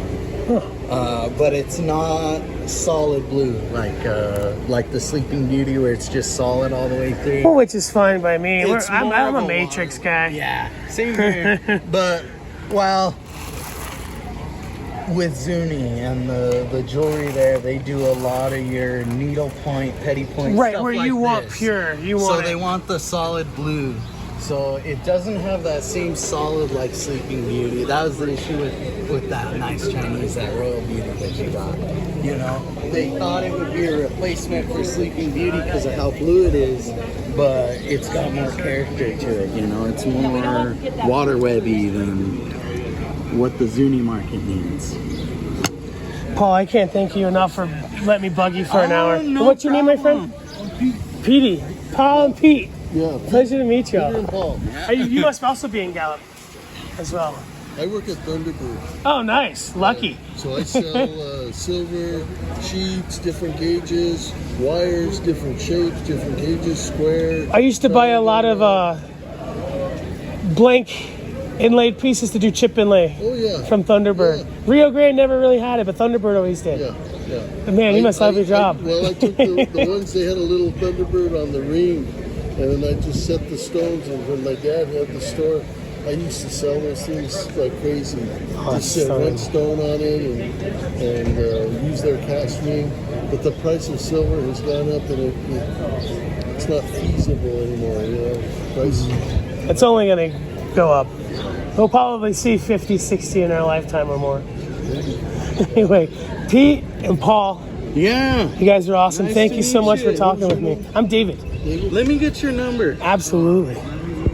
But it's not solid blue like the Sleeping Beauty where it's just solid all the way through. Well, which is fine by me. It's I'm more a of a Matrix guy. Yeah, same here. But with Zuni and the jewelry there, they do a lot of your needle point, petty point, Right, stuff where like you want this. pure. You So want they it. want the solid blue. So it doesn't have that same solid like Sleeping Beauty. That was the issue with that nice Chinese, that Royal Beauty that you got. They thought it would be a replacement for Sleeping Beauty because of how blue it is, but it's got more character to it. It's more water webby than what the Zuni market needs. Paul, I can't thank you enough for letting me bug you for an hour. no What's your name, my friend? Petey. Paul and Pete. Yeah. Pleasure to meet Peter you. and Paul. You must also be in Gallup as well. I work at Thunderbird. Oh, nice. Lucky. So I sell silver sheets, different gauges, wires, different shapes, different gauges, square. I used to buy a lot of blank inlaid pieces to do chip inlay Oh yeah. from Thunderbird. Yeah. Rio Grande never really had it, but Thunderbird always did. Yeah, yeah. But man, you must love your job. Well, I took the ones, they had a little Thunderbird on the ring, and then I just set the stones, and when my dad had the store, I used to sell those things like crazy. Just set one stone on it and use their cast ring. But the price of silver has gone up, and it's not feasible anymore, you know. Price. It's only going to go up. We'll probably see 50, 60 in our lifetime or more. Anyway, Pete and Paul, Yeah. you guys are awesome. Nice Thank to you so meet much you. for talking with me. I'm David. Let me get your number. Absolutely.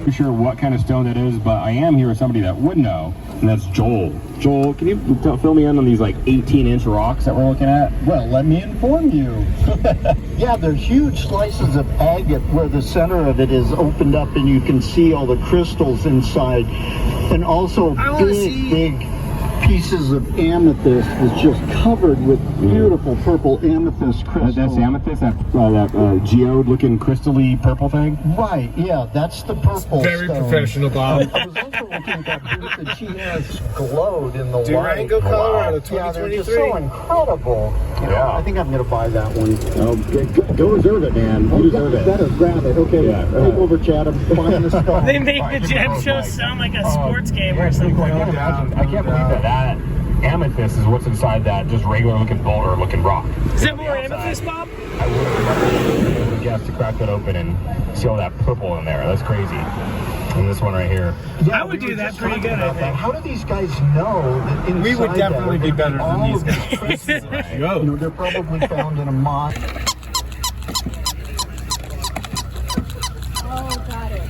Not sure what kind of stone that is, but I am here with somebody that would know, and that's Joel. Joel, can you fill me in on these like 18-inch rocks that we're looking at? Well, let me inform you. Yeah, they're huge slices of agate where the center of it is opened up and you can see all the crystals inside. And also big pieces of amethyst is just covered with beautiful purple amethyst crystals. That's amethyst, that geode-looking crystally purple thing? Right, yeah, that's the purple Very stone. professional, Bob. I was also looking at that booth that she has glowed in the Durango, light. Colorado, Yeah, they're just 2023. so incredible. You know, I think I'm going to buy that one. Go reserve it, man. You deserve it. Better grab it. Okay, Yeah, take right. over, Chad. I'm buying the stone. They make the gem show sound like a sports game or something. I can't believe that amethyst is what's inside that just regular-looking boulder-looking rock. Is it more amethyst, Bob? I would have guessed to crack that open and see all that purple in there. That's crazy. And this one right here. Yeah, I would we do were that just pretty talking good, I about that. think. How do these guys know that inside We would definitely that, be better than all these of guys. You know, they're probably found in a mine. Oh, got it.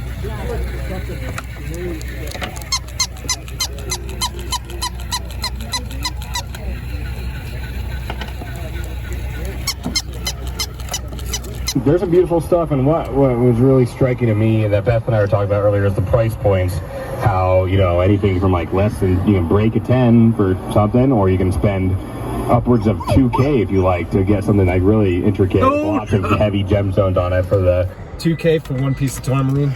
There's some beautiful stuff, and what was really striking to me that Beth and I were talking about earlier is the price points. How, you know, anything from like less than, you can break a 10 for something, or you can spend upwards of 2K if you like to get something like really intricate, with lots of heavy gemstones on it for the 2K for one piece of tourmaline.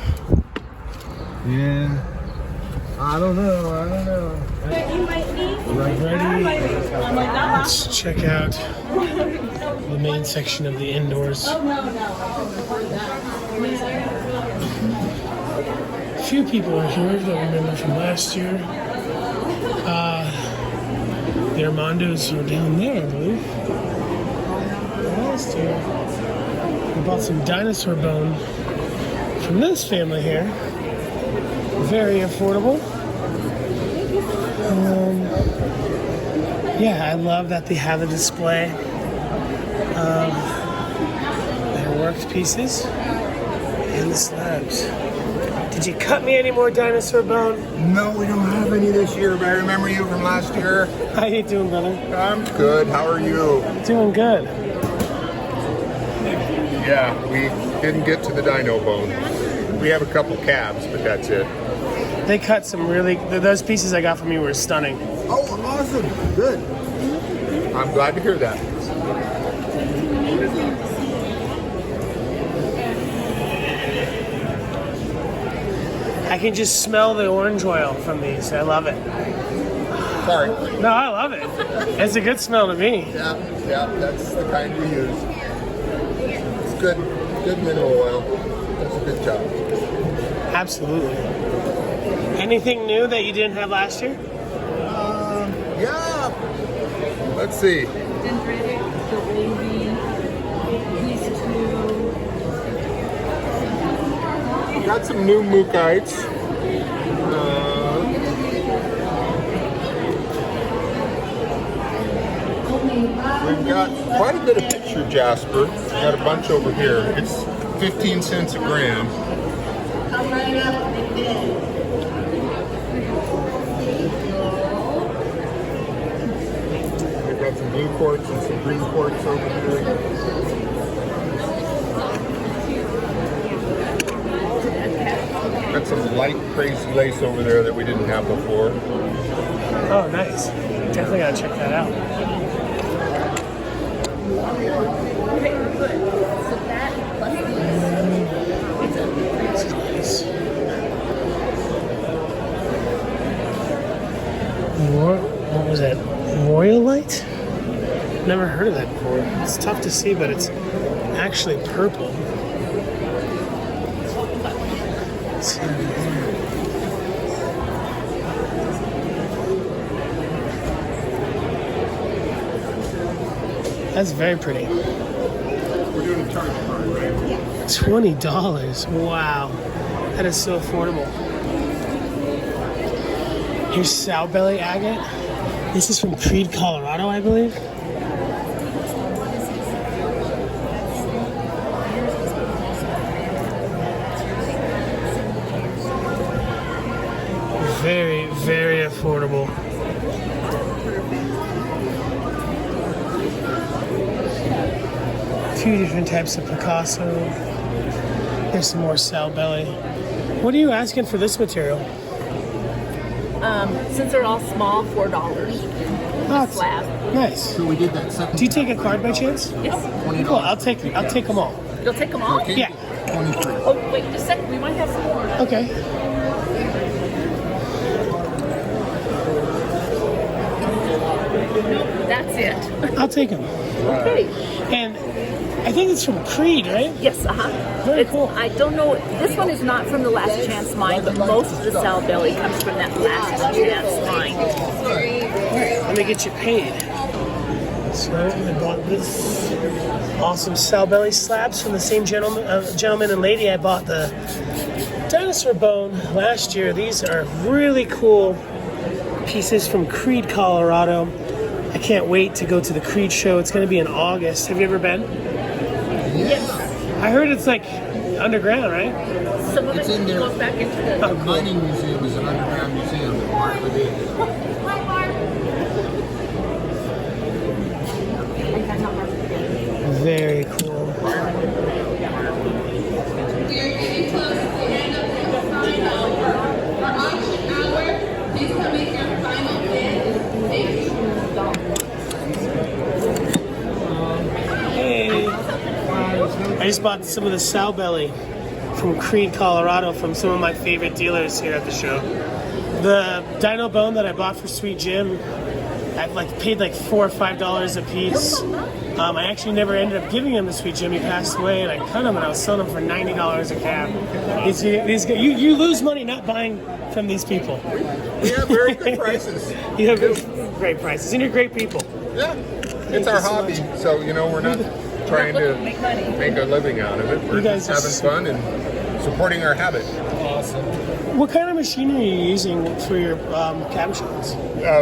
Yeah. I don't know. Ready? Let's check out the main section of the indoors. A few people are here that remember from last year. The Armandos were down there, I believe. Last year. We bought some dinosaur bone from this family here. Very affordable. Yeah, I love that they have a display of their worked pieces and the slabs. Did you cut me any more dinosaur bone? No, we don't have any this year, but I remember you from last year. How you doing, brother? I'm good. How are you? Doing good. Yeah, we didn't get to the dino bone. We have a couple calves, but that's it. They cut some really, those pieces I got from you were stunning. Oh, awesome. Good. I'm glad to hear that. I can just smell the orange oil from these. I love it. Sorry. No, I love it. It's a good smell to me. Yeah, that's the kind we use. It's good mineral oil. That's a good job. Absolutely. Anything new that you didn't have last year? Yeah. Let's see. Got some new mookites. We've got quite a bit of picture jasper. Got a bunch over here. It's 15 cents a gram. We've got some blue quartz and some green quartz over here. Got some light crazy lace over there that we didn't have before. Oh, nice. Definitely gotta check that out. What was that? Royal light? Never heard of that before. It's tough to see, but it's actually purple. Let's see. That's very pretty. We're doing a charge card, right? $20. Wow. That is so affordable. Here's sow belly agate. This is from Creed, Colorado, I believe. Very, very affordable. Two different types of Picasso. There's some more sow belly. What are you asking for this material? Since they're all small, $4. Oh, Slab. nice. So we did that second. Do you take a card by chance? Yes. Cool. I'll take them all. You'll take them all? Yeah. 23. Oh, wait just a second. We might have some more. Okay. That's it. I'll take them. Okay. And I think it's from Creed, right? Yes, Very cool. I don't know. This one is not from the Last Chance Mine, but most of the sow belly comes from that Last Chance Mine. All right, let me get you paid. So I bought this awesome sow belly slabs from the same gentleman and lady I bought the dinosaur bone last year. These are really cool pieces from Creed, Colorado. I can't wait to go to the Creed show. It's going to be in August. Have you ever been? Yes. I heard it's like underground, right? Some of It's it in there. goes back into the... The mining museum is an underground museum. Part of it is. Very cool. Hey. I just bought some of the sow belly from Creed, Colorado, from some of my favorite dealers here at the show. The dino bone that I bought for Sweet Jim, I've paid like $4 or $5 a piece. I actually never ended up giving him to Sweet Jim. He passed away, and I cut him, and I was selling him for $90 a cab. You lose money not buying from these people. We have very good prices. You have great prices, and you're great people. Yeah, it's our hobby. So, we're not trying to make a living out of it. We're just having fun and supporting our habit. Awesome. What kind of machine are you using for your cab machines?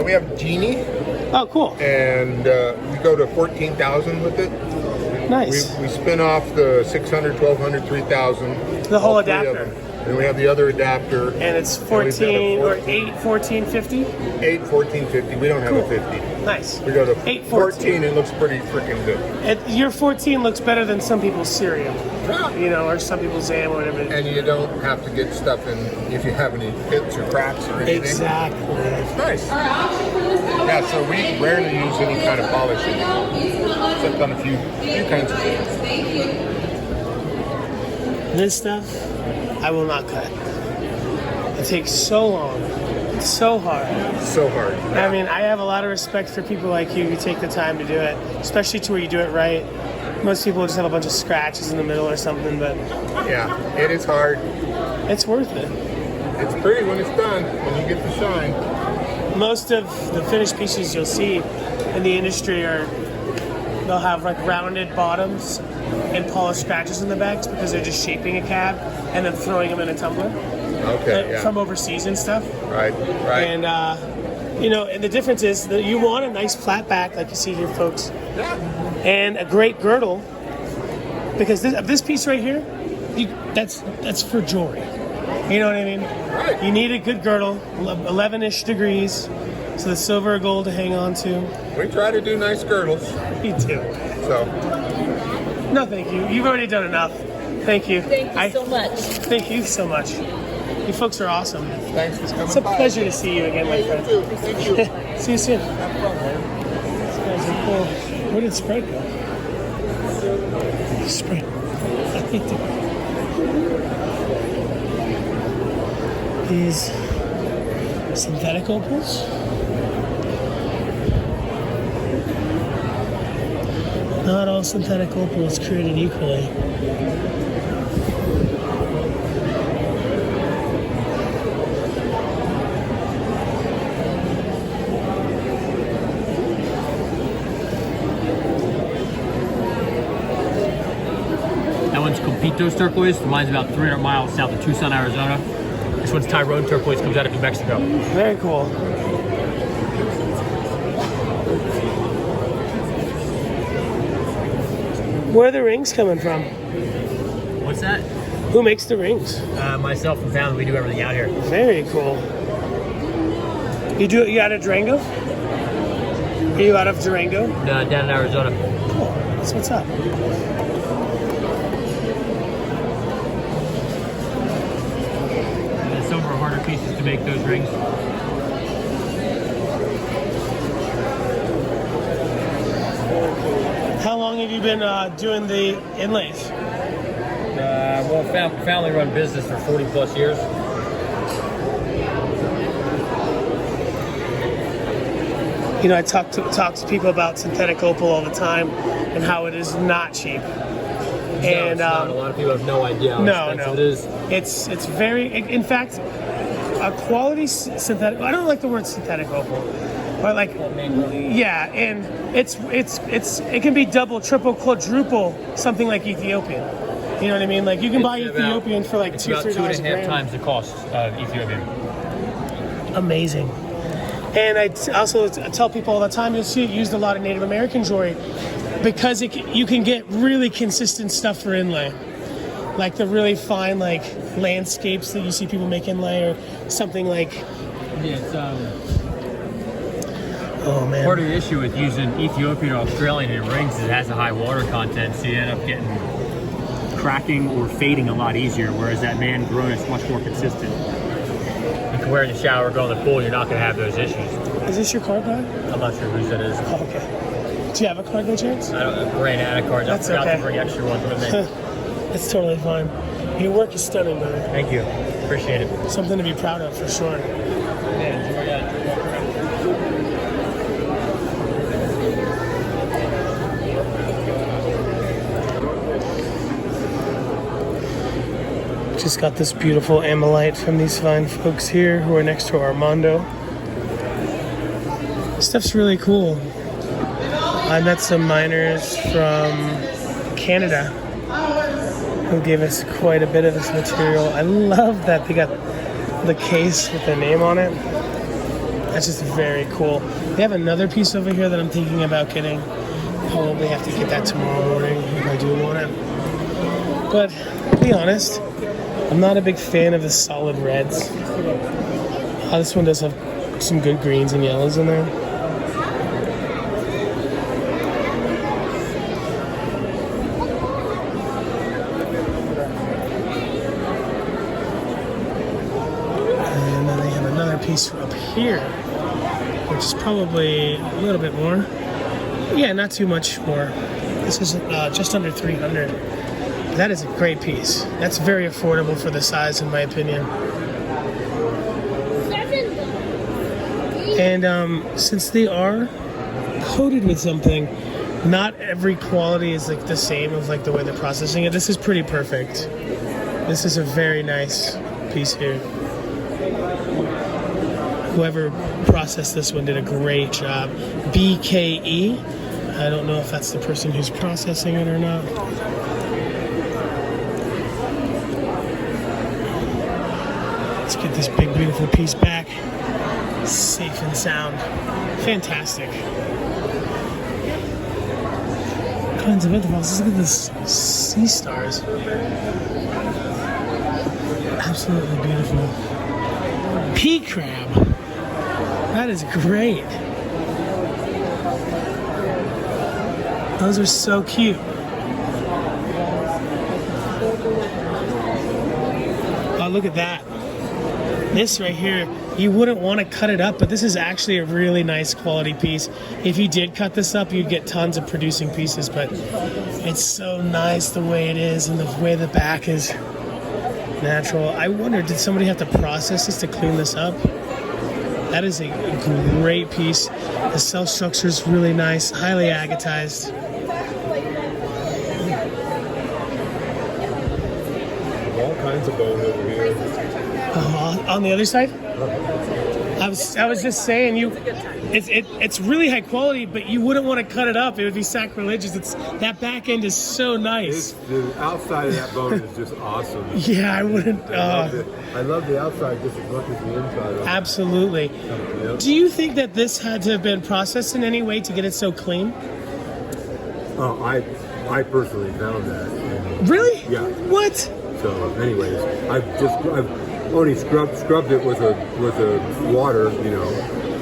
We have Genie. Oh, cool. And we go to 14,000 with it. Nice. We spin off the 600, 1200, 3000. The whole adapter. And we have the other adapter. And it's 14 or 8, 1450? 8, 1450. We don't have a 50. Nice. We go to 8, 14. It looks pretty freaking good. Your 14 looks better than some people's cereal. Or some people's Zam or whatever. And you don't have to get stuff in if you have any hits or cracks or anything. Exactly. It's nice. Yeah, so we rarely use any kind of polishing, except on a few kinds of things. This stuff, I will not cut. It takes so long. It's so hard. So hard. I mean, I have a lot of respect for people like you who take the time to do it, especially to where you do it right. Most people just have a bunch of scratches in the middle or something, but... Yeah, it is hard. It's worth it. It's pretty when it's done, when you get the shine. Most of the finished pieces you'll see in the industry they'll have rounded bottoms and polished scratches in the backs because they're just shaping a cab and then throwing them in a tumbler. Okay, yeah. From overseas and stuff. Right. And, and the difference is that you want a nice flat back like you see here, folks. Yeah. And a great girdle because this piece right here, that's for jewelry. You know what I mean? Right. You need a good girdle, 11-ish degrees, So the silver or gold to hang on to. We try to do nice girdles. Me too. So. No, thank you. You've already done enough. Thank you. Thank you so much. Thank you so much. You folks are awesome. Thanks for coming It's a by. pleasure to see you again, my friend. Thank you. See you soon. These guys are cool. Where did Sprite go? Sprite. These synthetic opals. Not all synthetic opal is created equally. That one's Compitos turquoise. Mine's about 300 miles south of Tucson, Arizona. This one's Tyrone turquoise, comes out of New Mexico. Very cool. Where are the rings coming from? What's that? Who makes the rings? Myself and family, we do everything out here. Very cool. You out of Durango? Are you out of Durango? Down in Arizona. Cool. That's what's up. The silver are harder pieces to make those rings. How long have you been doing the inlays? Well, family run business for 40 plus years. You know, I talk to people about synthetic opal all the time and how it is not cheap. And a lot of people have no idea how expensive it is. It's very. In fact, a quality synthetic. I don't like the word synthetic opal, but like, yeah, and it can be double, triple, quadruple something like Ethiopian. You know what I mean? Like you can buy Ethiopian for like $2-3 a gram. It's about 2.5 times the cost of Ethiopian. Amazing. And I also tell people all the time, you'll see it used a lot in Native American jewelry because you can get really consistent stuff for inlay. Like the really fine like landscapes that you see people make inlay or something like... Yeah, it's, oh man. Part of the issue with using Ethiopian or Australian in rings is it has a high water content, so you end up getting cracking or fading a lot easier, whereas that man grown is much more consistent. You can wear it in the shower, go in the pool, you're not going to have those issues. Is this your card bag? I'm not sure whose that is. Oh, okay. Do you have a card by chance? I ran out of cards. That's I forgot okay. to bring extra ones with me. It's totally fine. Your work is stunning, brother. Thank you. Appreciate it. Something to be proud of, for sure. Yeah, enjoy that. Just got this beautiful amylite from these fine folks here who are next to Armando. Stuff's really cool. I met some miners from Canada who gave us quite a bit of this material. I love that they got the case with the name on it. That's just very cool. They have another piece over here that I'm thinking about getting. Probably have to get that tomorrow morning if I do want it. But to be honest, I'm not a big fan of the solid reds. This one does have some good greens and yellows in there. And then they have another piece up here, which is probably a little bit more. Yeah, not too much more. This is just under 300. That is a great piece. That's very affordable for the size, in my opinion. And since they are coated with something, not every quality is like the same of like the way they're processing it. This is pretty perfect. This is a very nice piece here. Whoever processed this one did a great job. BKE. I don't know if that's the person who's processing it or not. Let's get this big, beautiful piece back. Safe and sound. Fantastic. All kinds of intervals. Look at this sea stars. Absolutely beautiful. Pea crab. That is great. Those are so cute. Oh, look at that. This right here, you wouldn't want to cut it up, but this is actually a really nice quality piece. If you did cut this up, you'd get tons of producing pieces, but it's so nice the way it is and the way the back is natural. I wonder, did somebody have to process this to clean this up? That is a great piece. The cell structure is really nice, highly agatized. All kinds of bone over here. On the other side? I was just saying, it's really high quality, but you wouldn't want to cut it up. It would be sacrilegious. That back end is so nice. The outside of that bone is just awesome. Yeah, I wouldn't. I love the outside just as much as the inside. Absolutely. Yep. Do you think that this had to have been processed in any way to get it so clean? Oh, I personally found that. Really? Yeah. What? So, anyways, I've only scrubbed it with a water, you know.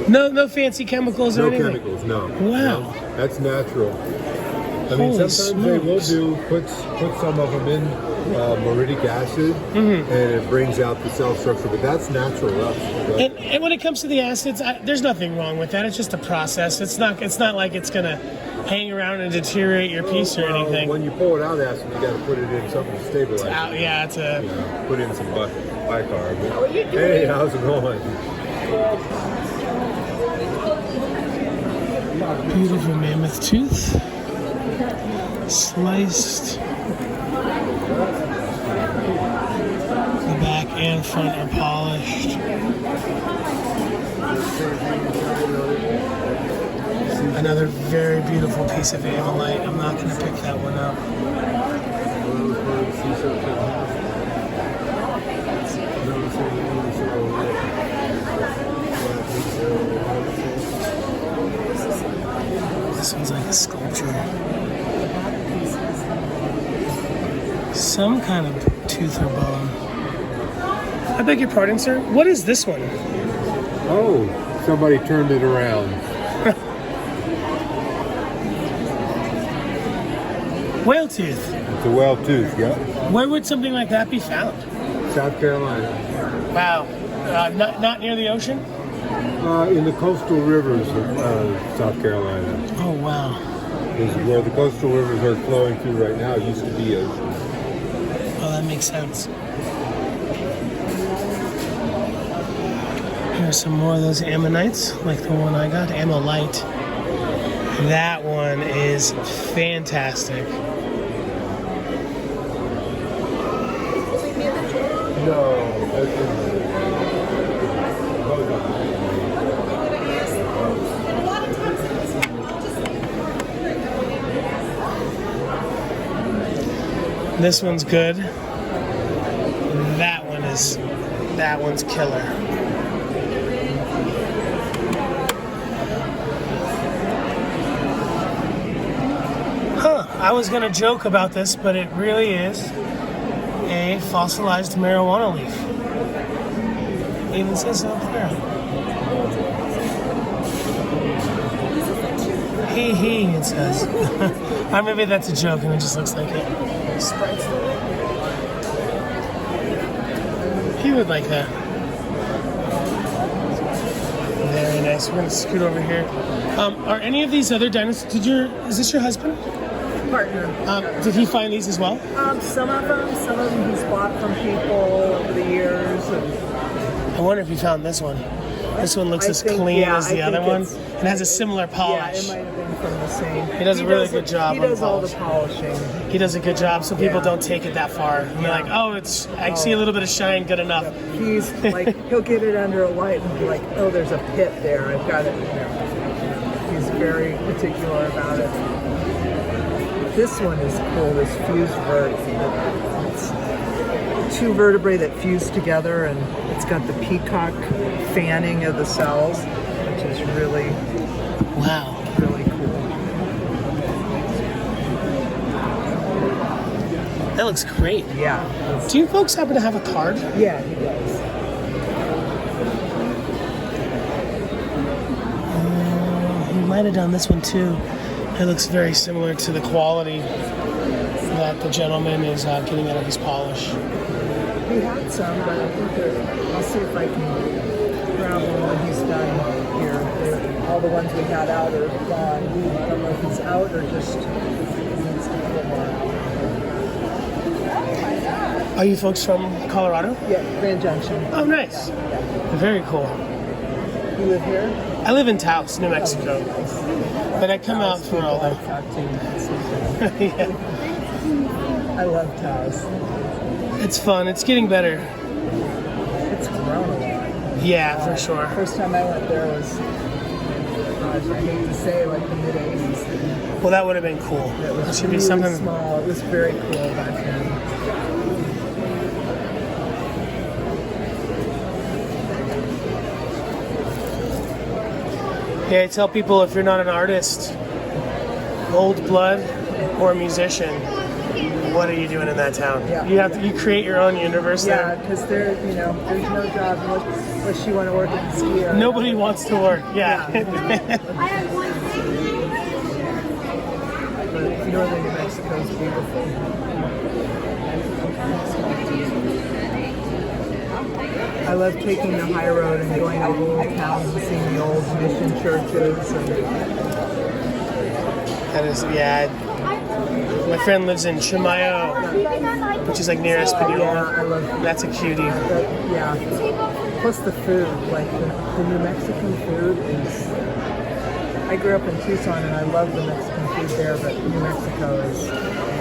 No fancy chemicals or No anything? chemicals, no. Wow. No, that's natural. I mean, Holy sometimes they will put some of them in muriatic acid, and it brings out the cell structure, but that's natural. And when it comes to the acids, there's nothing wrong with that. It's just a process. It's not like it's gonna hang around and deteriorate your piece or anything. When you pull it out of acid, you got to put it in something to stabilize it. Yeah, it's a. You know, put in some bicarb. Hey, how's it going? Beautiful mammoth tooth. Sliced. The back and front are polished. Another very beautiful piece of amylite. I'm not going to pick that one up. This one's like a sculpture. Some kind of tooth or bone. I beg your pardon, sir. What is this one? Oh, somebody turned it around. Whale tooth. It's a whale tooth, yeah. Where would something like that be found? South Carolina. Wow. Not near the ocean? In the coastal rivers of South Carolina. Oh, wow. This is where the coastal rivers are flowing through right now. It used to be ocean. Oh, that makes sense. Here's some more of those ammonites, like the one I got, amylite. That one is fantastic. No, This one's good. That one's killer. I was gonna joke about this, but it really is a fossilized marijuana leaf. It even says it up there. He, it says. Or maybe that's a joke and it just looks like it. He would like that. Very nice. We're gonna scoot over here. Are any of these other dinosaurs? Is this your husband? Partner. Did he find these as well? Some of them he's bought from people over the years. I wonder if he found this one. This one looks as clean as the other one and has a similar polish. Yeah, it might have been from the same. He does a really good job. He does all the polishing. He does a good job, so people don't take it that far. And they're like, oh, I see a little bit of shine, good enough. He's like, he'll get it under a light and be like, oh, there's a pit there. I've got it. He's very particular about it. This one is cool. This fused vertebrae. It's two vertebrae that fuse together, and it's got the peacock fanning of the cells, which is really, really cool. That looks great. Yeah. Do you folks happen to have a card? Yeah, he does. might have done this one too. It looks very similar to the quality that the gentleman is getting out of his polish. He had some, but I think I'll see if I can grab one when he's done here. All the ones we had out are gone. I don't know if he's out or just needs to pull more out. Are you folks from Colorado? Yeah, Grand Junction. Oh, nice. Very cool. You live here? I live in Taos, New Mexico. But I come out for all that. Yeah. I love Taos. It's fun. It's getting better. It's grown a lot. Yeah, for sure. First time I went there was, I hate to say, like the mid '80s. Well, that would have been cool. It was should really be something small. It was very cool back then. Yeah, I tell people if you're not an artist, old blood, or a musician, what are you doing in that town? Yeah. You create your own universe Yeah, there. because there's no job unless you want to work at the ski area. Nobody wants to work. Yeah. But northern New Mexico is beautiful. I love taking the high road and going to old towns and seeing the old mission churches. That is, yeah. My friend lives in Chimayo, which is like near Espanola. Yeah, I love that. That's a cutie. Yeah. Plus the food, like the New Mexican food is. I grew up in Tucson and I love the Mexican food there, but New Mexico is.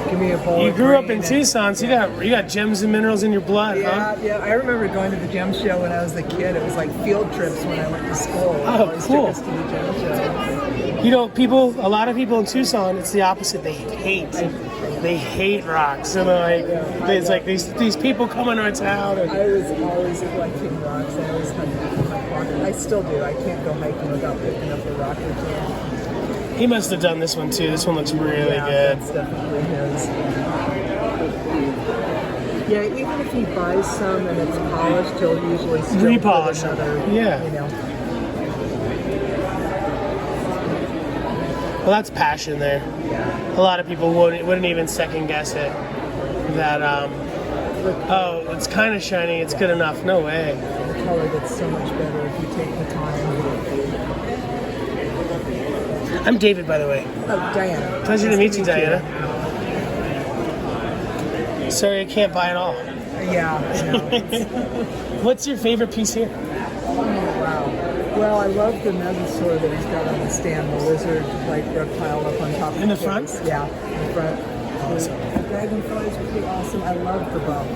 Give me a bowl. You of grew up green in Tucson, so you got gems and minerals in your blood, huh? Yeah. I remember going to the gem show when I was a kid. It was like field trips when I went to school. Oh, cool. Took us to the gem show. You know, a lot of people in Tucson, it's the opposite. They hate rocks. So they're like, it's like these people coming to our town. And, I was always collecting rocks. I always had them in my pocket. I still do. I can't go hiking without picking up a rock or two. he must have done this one too. This one looks really good. That's definitely his. Yeah, even if he buys some and it's polished, he'll usually still repolish put another. Yeah. You know. Well, that's passion there. Yeah. A lot of people wouldn't even second guess it. That oh, it's kind of shiny. It's good enough. No way. The color gets so much better if you take the time. I'm David, by the way. Oh, Diana. Pleasure to meet you, Diana. Sorry, I can't buy it all. Yeah, I know. What's your favorite piece here? Oh, wow. Well, I love the mesosaur that he's got on the stand, the lizard-like reptile up on top of in the front? Yeah, in the front. Awesome. The dragonflies would be awesome. I love the bone.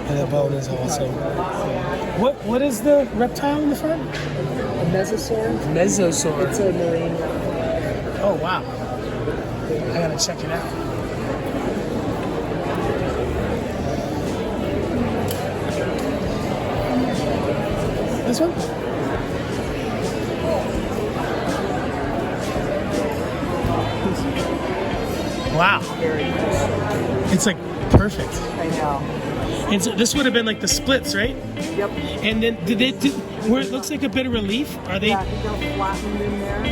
And the bone is awesome. What is the reptile in the front? A mesosaur. Mesosaur. It's a marine reptile. Oh, wow. I gotta check it out. This one? Wow. Very nice. It's like perfect. I know. And so this would have been like the splits, right? Yep. And then where it looks like a bit of relief, are they? Yeah, they're flattened in there.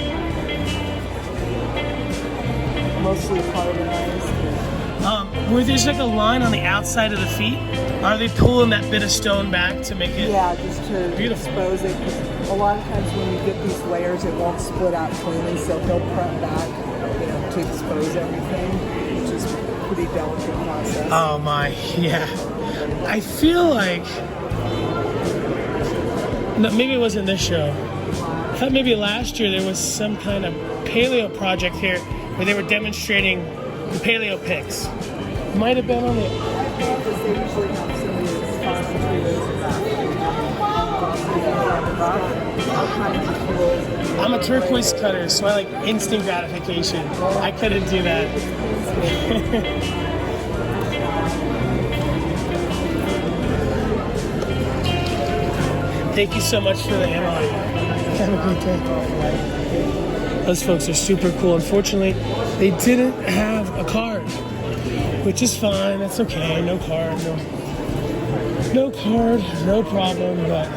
Mostly carbonized. Where there's like a line on the outside of the feet, are they pulling that bit of stone back to make it? Yeah, just to beautiful. expose it. 'Cause a lot of times when you get these layers, it won't split out cleanly, so he'll prep back, to expose everything, which is a pretty delicate process. Oh my, yeah. I feel like, no, maybe it wasn't this show. I thought maybe last year there was some kind of paleo project here where they were demonstrating the paleo picks. Might have been on it. Because they usually have somebody that's concentrated that. I'm a turquoise cutter, so I like instant gratification. I couldn't do that. Thank you so much for the ammo. Have a great day. Those folks are super cool. Unfortunately, they didn't have a card, which is fine. That's okay. No card, no card, no problem. But